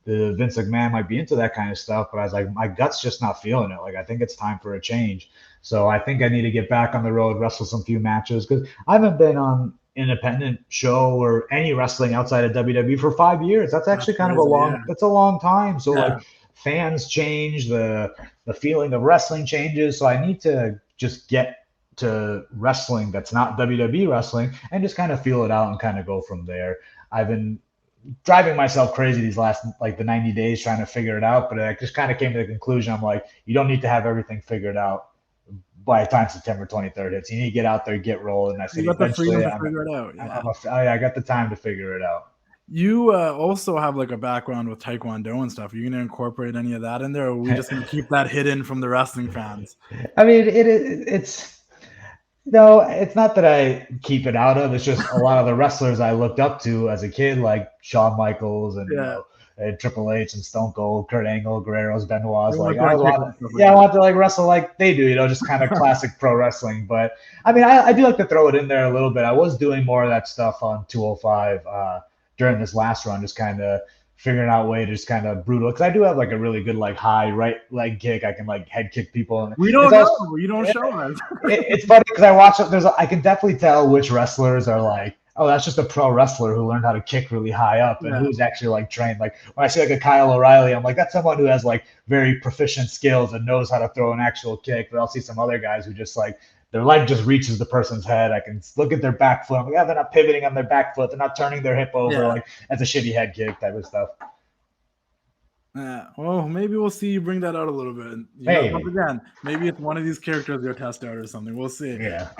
the Vince McMahon might be into that kind of stuff. But I was like, my gut's just not feeling it. Like I think it's time for a change. So I think I need to get back on the road, wrestle some few matches because I haven't been on independent show or any wrestling outside of WWE for 5 years. That's actually That's kind of crazy. Yeah. that's a long time. So like Yeah. fans change, the feeling of wrestling changes. So I need to just get to wrestling that's not WWE wrestling and just kind of feel it out and kind of go from there. I've been driving myself crazy these last like the 90 days trying to figure it out, but I just kind of came to the conclusion. I'm like, you don't need to have everything figured out by the time September 23rd hits. You need to get out there, get rolling. I said, You got the freedom eventually, to figure it out. Yeah. I got the time to figure it out. You also have like a background with Taekwondo and stuff. Are you gonna incorporate any of that in there, or are we just gonna keep that hidden from the wrestling fans? I mean, it's no, it's not that I keep it out of. It's just a lot of the wrestlers I looked up to as a kid, like Shawn Michaels and Yeah. and Triple H and Stone Cold, Kurt Angle, Guerrero's, Benoit's. You Like want I that was kick want, and stuff like yeah, I that. want to like wrestle like they do, just kind of classic pro wrestling. But I mean, I do like to throw it in there a little bit. I was doing more of that stuff on 205 during this last run, just kind of figuring out a way to just kind of brutal because I do have like a really good like high right leg kick. I can like head kick people, and We it's don't also know. You don't show us. it's funny because I watch it. I can definitely tell which wrestlers are like, oh, that's just a pro wrestler who learned how to kick really high up, and Yeah. who's actually like trained. Like when I see like a Kyle O'Reilly, I'm like, that's someone who has like very proficient skills and knows how to throw an actual kick. But I'll see some other guys who just like their leg just reaches the person's head. I can look at their back foot. I'm like, yeah, they're not pivoting on their back foot. They're not turning their hip over. Yeah. Like that's a shitty head kick type of stuff. Yeah. Well, maybe we'll see you bring that out a little bit. Once Maybe. again, maybe it's one of these characters you'll test out or something. We'll see. Yeah.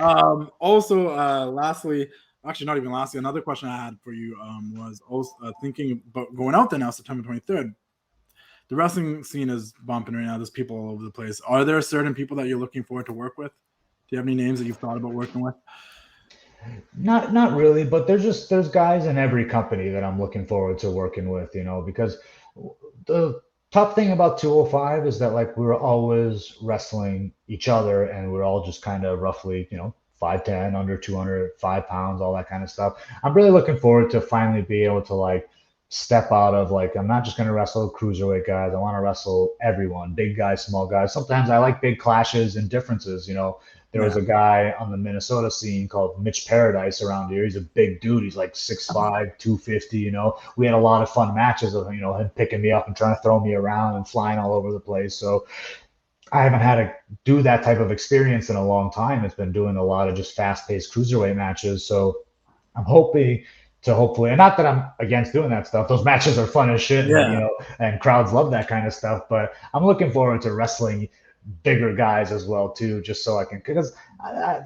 Also, lastly, actually, not even lastly, another question I had for you was also thinking about going out there now, September 23rd. The wrestling scene is bumping right now. There's people all over the place. Are there certain people that you're looking forward to work with? Do you have any names that you've thought about working with? Not really, but there's guys in every company that I'm looking forward to working with, because the tough thing about 205 is that like we were always wrestling each other and we're all just kind of roughly, 5'10", under 200, 5 pounds, all that kind of stuff. I'm really looking forward to finally be able to like step out of like I'm not just going to wrestle cruiserweight guys. I want to wrestle everyone, big guys, small guys. Sometimes I like big clashes and differences. There was a guy on the Minnesota scene called Mitch Paradise around here. He's a big dude. He's like 6'5", 250. We had a lot of fun matches of him picking me up and trying to throw me around and flying all over the place. So I haven't had to do that type of experience in a long time. It's been doing a lot of just fast-paced cruiserweight matches. So I'm hoping to hopefully, and not that I'm against doing that stuff. Those matches are fun as shit, Yeah. and crowds love that kind of stuff. But I'm looking forward to wrestling bigger guys as well too, just so I can, because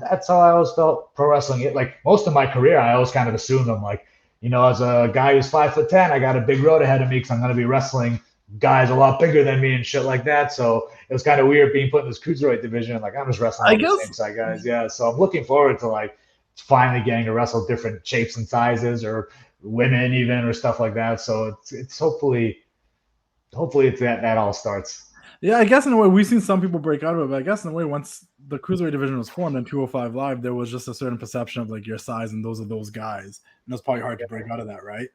that's how I always felt pro wrestling. Like most of my career, I always kind of assumed I'm like, as a guy who's 5'10", I got a big road ahead of me because I'm going to be wrestling guys a lot bigger than me and shit like that. So it was kind of weird being put in this cruiserweight division. Like I'm just wrestling all the same size guys. Yeah. So I'm looking forward to like finally getting to wrestle different shapes and sizes or women even or stuff like that. So it's hopefully it's that all starts. Yeah, I guess in a way we've seen some people break out of it, but I guess in a way once the cruiserweight division was formed in 205 Live, there was just a certain perception of like your size and those are those guys, and it's probably hard to break out of that, right?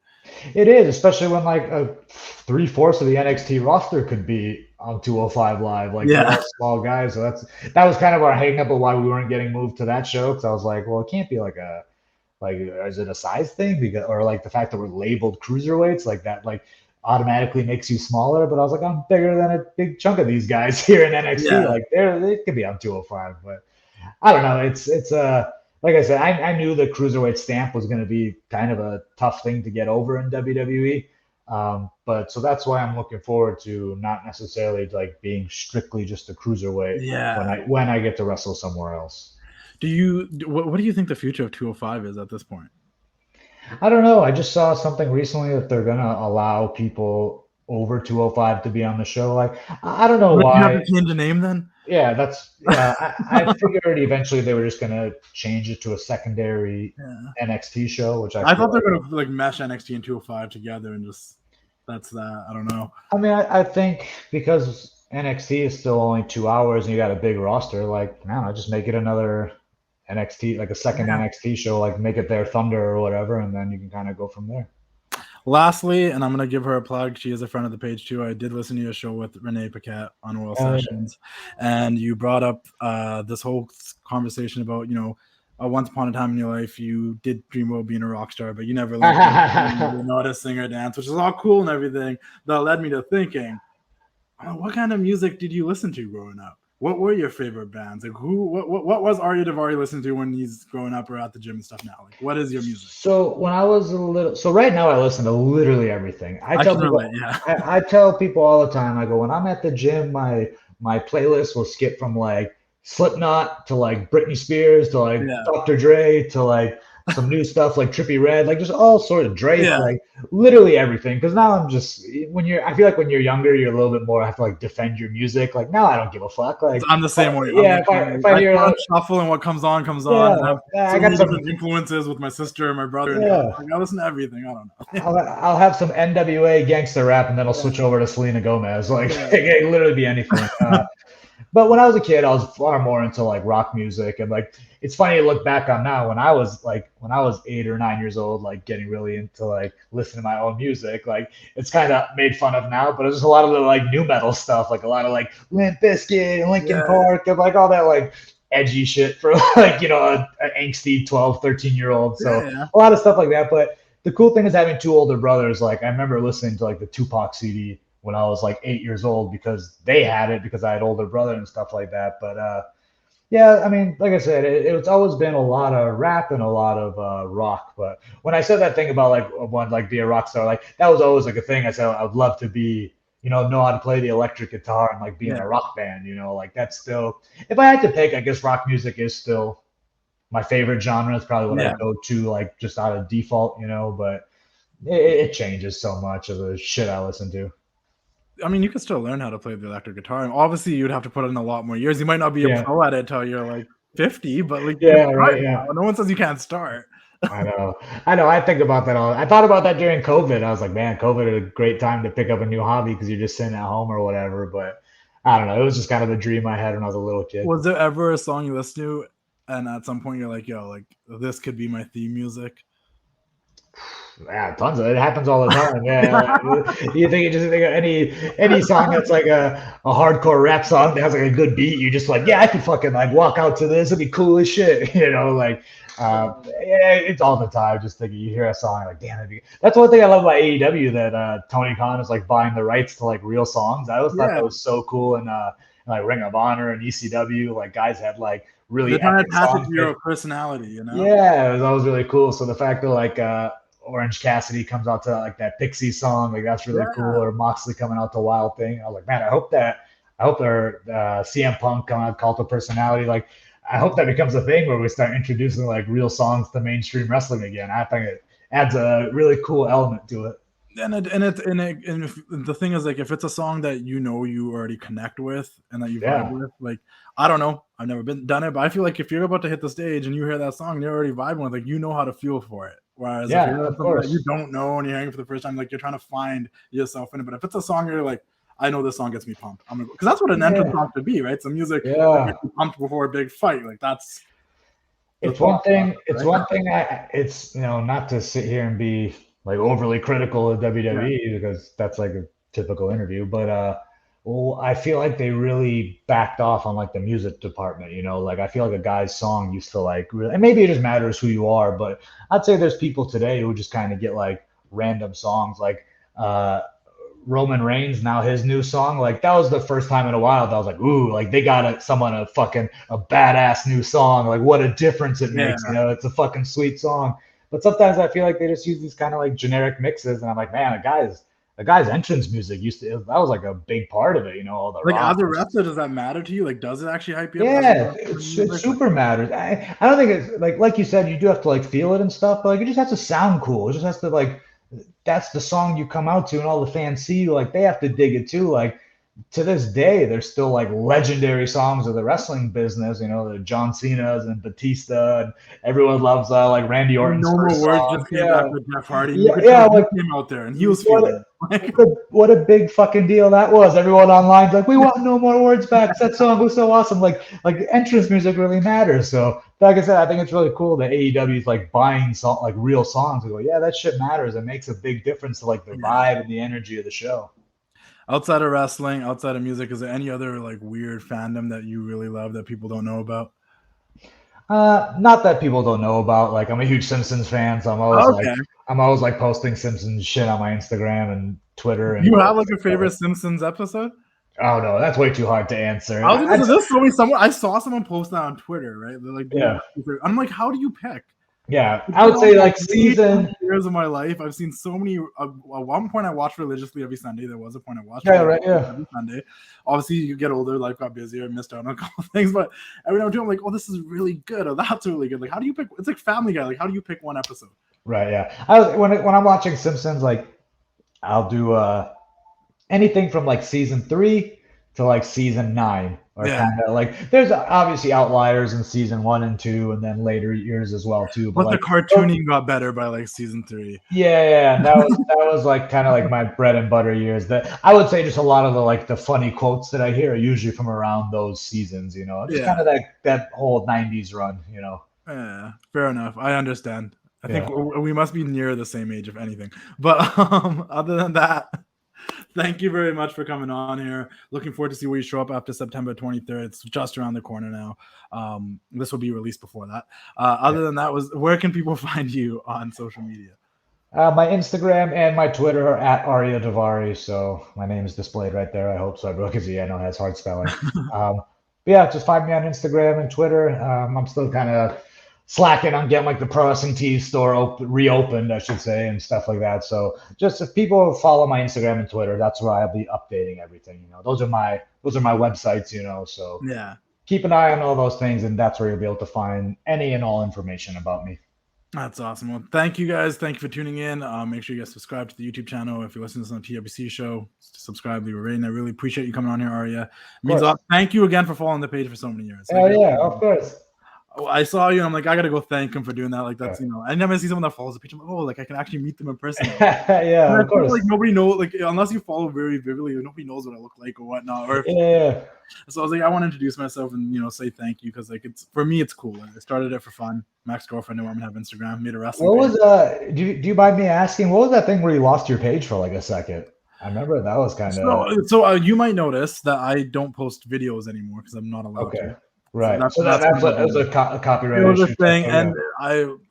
It is, especially when like 3/4 of the NXT roster could be on 205 Live, like they're all small guys. So that was kind of our hang up of why we weren't getting moved to that show. Because I was like, well, it can't be like is it a size thing? Because or like the fact that we're labeled cruiserweights like that, like automatically makes you smaller. But I was like, I'm bigger than a big chunk of these guys here in NXT. Yeah. Like they could be on 205, but I don't know. It's like I said, I knew the cruiserweight stamp was going to be kind of a tough thing to get over in WWE. But so that's why I'm looking forward to not necessarily like being strictly just a cruiserweight Yeah. when I get to wrestle somewhere else. What do you think the future of 205 is at this point? I don't know. I just saw something recently that they're gonna allow people over 205 to be on the show. Like I don't know Would you have to why. change the name then? Yeah. I figured eventually they were just gonna change it to a secondary Yeah. NXT show, which I I feel thought they like. were gonna like mesh NXT and 205 together and just that's that. I don't know. I mean, I think because NXT is still only 2 hours and you got a big roster, like, I don't know, just make it another NXT, like a second Yeah. NXT show, like make it their Thunder or whatever, and then you can kind of go from there. Lastly, and I'm gonna give her a plug. She is a friend of the page too. I did listen to your show with Renee Paquette on Oil Sessions, and you brought up this whole conversation about once upon a time in your life you did dream about being a rock star, but you never learned to notice, sing, or dance, which is all cool and everything. That led me to thinking, what kind of music did you listen to growing up? What were your favorite bands? Like what was Ariya Daivari listening to when he's growing up or at the gym and stuff now? Like what is your music? So when I was a little, so right now I listen to literally everything. I can relate, yeah. I tell people all the time. I go when I'm at the gym, my playlist will skip from like Slipknot to like Britney Spears to like Yeah. Dr. Dre to like some new stuff like Trippie Redd, like just all sort of Drake, Yeah. like literally everything. Because now I'm just I feel like when you're younger, you're a little bit more have to like defend your music. Like now I don't give a fuck. Like I'm the same way. yeah, if I hear I like, shuffle and what comes on comes yeah, on. And I have I so got many some different influences with my sister and my brother. And yeah. like, I listen to everything. I don't know. I'll have some NWA gangster rap and then I'll switch over to Selena Gomez. Like it can literally be anything. But when I was a kid, I was far more into like rock music, and like it's funny to look back on now when I was 8 or 9 years old, like getting really into like listening to my own music. Like it's kind of made fun of now, but it's just a lot of the like new metal stuff, like a lot of like Limp Bizkit and Linkin Park and like all that like edgy shit for like an angsty 12, 13-year-old. So a lot of stuff like that. But the cool thing is having two older brothers. Like I remember listening to like the Tupac CD when I was like 8 years old because they had it because I had older brother and stuff like that. But yeah, I mean, like I said, it's always been a lot of rap and a lot of rock. But when I said that thing about like one like be a rock star, like that was always like a thing. I said I would love to be, know how to play the electric guitar and like be in a rock band. Like that's still, if I had to pick, I guess rock music is still my favorite genre. It's probably what I go to like just out of default, but it changes so much of the shit I listen to. I mean, you can still learn how to play the electric guitar. And obviously, you'd have to put in a lot more years. You might not be a pro at it until you're like 50, but like right. No one says you can't start. I know. I think about that all. I thought about that during COVID. I was like, man, COVID is a great time to pick up a new hobby because you're just sitting at home or whatever. But I don't know. It was just kind of a dream I had when I was a little kid. Was there ever a song you listened to, and at some point you're like, yo, like this could be my theme music? Yeah, tons of it. It happens all the time. Yeah, you think of any song that's like a hardcore rap song that has like a good beat. You're just like, yeah, I could fucking like walk out to this. It'd be cool as shit. It's all the time. Just thinking, you hear a song like, damn, that's one thing I love about AEW that Tony Khan is like buying the rights to like real songs. I always thought that was so cool, and like Ring of Honor and ECW, like guys had like really epic songs. Your personality, Yeah, it was always really cool. So the fact that like Orange Cassidy comes out to like that Pixie song, like that's really cool. Or Moxley coming out to Wild Thing. I was like, man, I hope their CM Punk coming out Cult of Personality. Like, I hope that becomes a thing where we start introducing like real songs to mainstream wrestling again. I think it adds a really cool element to it. And the thing is, like, if it's a song that you already connect with and that you vibe with, like, I don't know, I've never done it, but I feel like if you're about to hit the stage and you hear that song and you're already vibing with, like, how to feel for it. Whereas if you're something that you don't know and you're hearing for the first time, like, you're trying to find yourself in it. But if it's a song you're like, I know this song gets me pumped, because that's what an entrance song should be, right? Some music that gets you pumped before a big fight, like that's. It's one thing. It's one thing. It's not to sit here and be like overly critical of WWE because that's like a typical interview, but I feel like they really backed off on like the music department. Like I feel like a guy's song used to like really, and maybe it just matters who you are, but I'd say there's people today who just kind of get like random songs like Roman Reigns, now his new song, like that was the first time in a while that I was like, ooh, like they got a badass new song. Like what a difference it Yeah. makes. You know, it's a fucking sweet song. But sometimes I feel like they just use these kind of like generic mixes, and I'm like, man, the guy's entrance music that was like a big part of it. You know, all the Like rock. as a wrestler, does that matter to you? Like, does it actually hype you up? Yeah, it super matters. I don't think it's like you said, you do have to like feel it and stuff, but like it just has to sound cool. It just has to like that's the song you come out to and all the fans see you, like they have to dig it too. Like to this day, there's still like legendary songs of the wrestling business, you know, the John Cena's and Batista, and everyone loves like Randy Orton's No More first Words song. just came back with Jeff Hardy. And Yeah, you could yeah, tell he like came out there and he was feeling it. what a big fucking deal that was. Everyone online's like, we want No More Words back. That song was so awesome. Like entrance music really matters. So like I said, I think it's really cool that AEW is like buying like real songs and go, yeah, that shit matters. It makes a big difference to like the vibe and the energy of the show. Outside of wrestling, outside of music, is there any other like weird fandom that you really love that people don't know about? Not that people don't know about. Like I'm a huge Simpsons fan, so I'm always like posting Simpsons shit on my Instagram and Twitter. And you have like a favorite Simpsons episode? Oh no, that's way too hard to answer. I saw someone post that on Twitter, right? They're like, yeah. I'm like, how do you pick? Yeah, I would say like season years of my life. I've seen so many. At one point, I watched religiously every Sunday. There was a point I watched. Every Sunday. Obviously, you get older, life got busier, missed out on a couple of things. But every now and then, I'm like, oh, this is really good. Or that's really good. Like, how do you pick? It's like Family Guy. Like, how do you pick one episode? Right. Yeah. When I'm watching Simpsons, like, I'll do anything from like season 3 to like season 9. Or kind of like there's obviously outliers in season 1 and 2, and then later years as well too. But like, the cartooning got better by like season 3. Yeah, that was like kind of like my bread and butter years. That I would say just a lot of the funny quotes that I hear are usually from around those seasons. You know, just kind of that whole '90s run. You know. Yeah, fair enough. I understand. I think we must be near the same age, if anything. But other than that. Thank you very much for coming on here. Looking forward to see where you show up after September 23rd. It's just around the corner now. This will be released before that. Other than that, where can people find you on social media? My Instagram and my Twitter are at Ariya Daivari. So my name is displayed right there. I hope so, because I know it has hard spelling. Yeah, just find me on Instagram and Twitter. I'm still kind of slacking on getting like the Pro Wrestling Tees store reopened, I should say, and stuff like that. So just if people follow my Instagram and Twitter, that's where I'll be updating everything. You know, those are my websites. You know, so yeah, keep an eye on all those things, and that's where you'll be able to find any and all information about me. That's awesome. Well, thank you guys. Thank you for tuning in. Make sure you guys subscribe to the YouTube channel. If you're listening to this on the TWC show, subscribe, leave a rating. I really appreciate you coming on here, Ariya. It means a lot. Thank you again for following the page for so many years. Oh yeah, of course. I saw you and I'm like, I gotta go thank him for doing that. Like that's you know, I never see someone that follows the page. I'm like, oh, like I can actually meet them in person. Yeah, of course. Like nobody knows, like unless you follow very vividly, nobody knows what I look like or whatnot. Or so I was like, I want to introduce myself and say thank you because like it's for me, it's cool. I started it for fun. Max girlfriend knew I'm gonna have Instagram. Made a wrestling. What was do you mind me asking? What was that thing where you lost your page for like a second? I remember that was kind of. So you might notice that I don't post videos anymore because I'm not allowed to. Right. So that's a copyright issue. A thing, and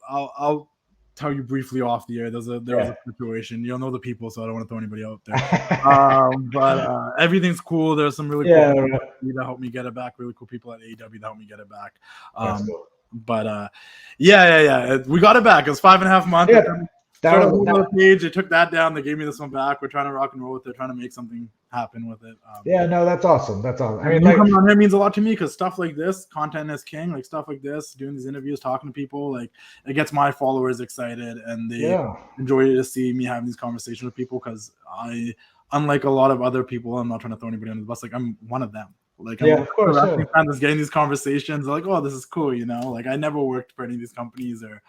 I'll tell you briefly off the air. There was a situation. You'll know the people, so I don't want to throw anybody out there. But everything's cool. There's some really cool people that helped me get it back. Really cool people at AEW that helped me get it back. Cool. But yeah. We got it back. It was 5.5 months. Yeah. That page. They took that down. They gave me this one back. We're trying to rock and roll with it. Trying to make something happen with it. No, that's awesome. That's awesome. I mean, coming on here means a lot to me because stuff like this, content is king. Like stuff like this, doing these interviews, talking to people, like it gets my followers excited and they enjoy to see me having these conversations with people because unlike a lot of other people, I'm not trying to throw anybody on the bus. Like I'm one of them. Like I'm of course, fan that's getting these conversations. They're like, oh, this is cool. Like I never worked for any of these companies or.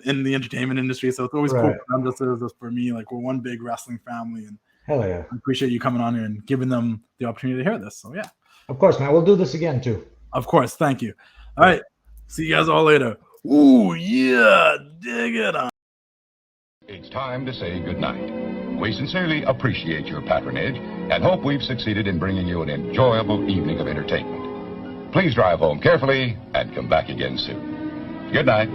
In the entertainment industry, so it's always cool for them just for me. Like we're one big wrestling family, and hell yeah, I appreciate you coming on here and giving them the opportunity to hear this. So yeah, of course, man, we'll do this again too. Of course, thank you. All right, see you guys all later. Ooh yeah, dig it on. It's time to say goodnight. We sincerely appreciate your patronage and hope we've succeeded in bringing you an enjoyable evening of entertainment. Please drive home carefully and come back again soon. Good night.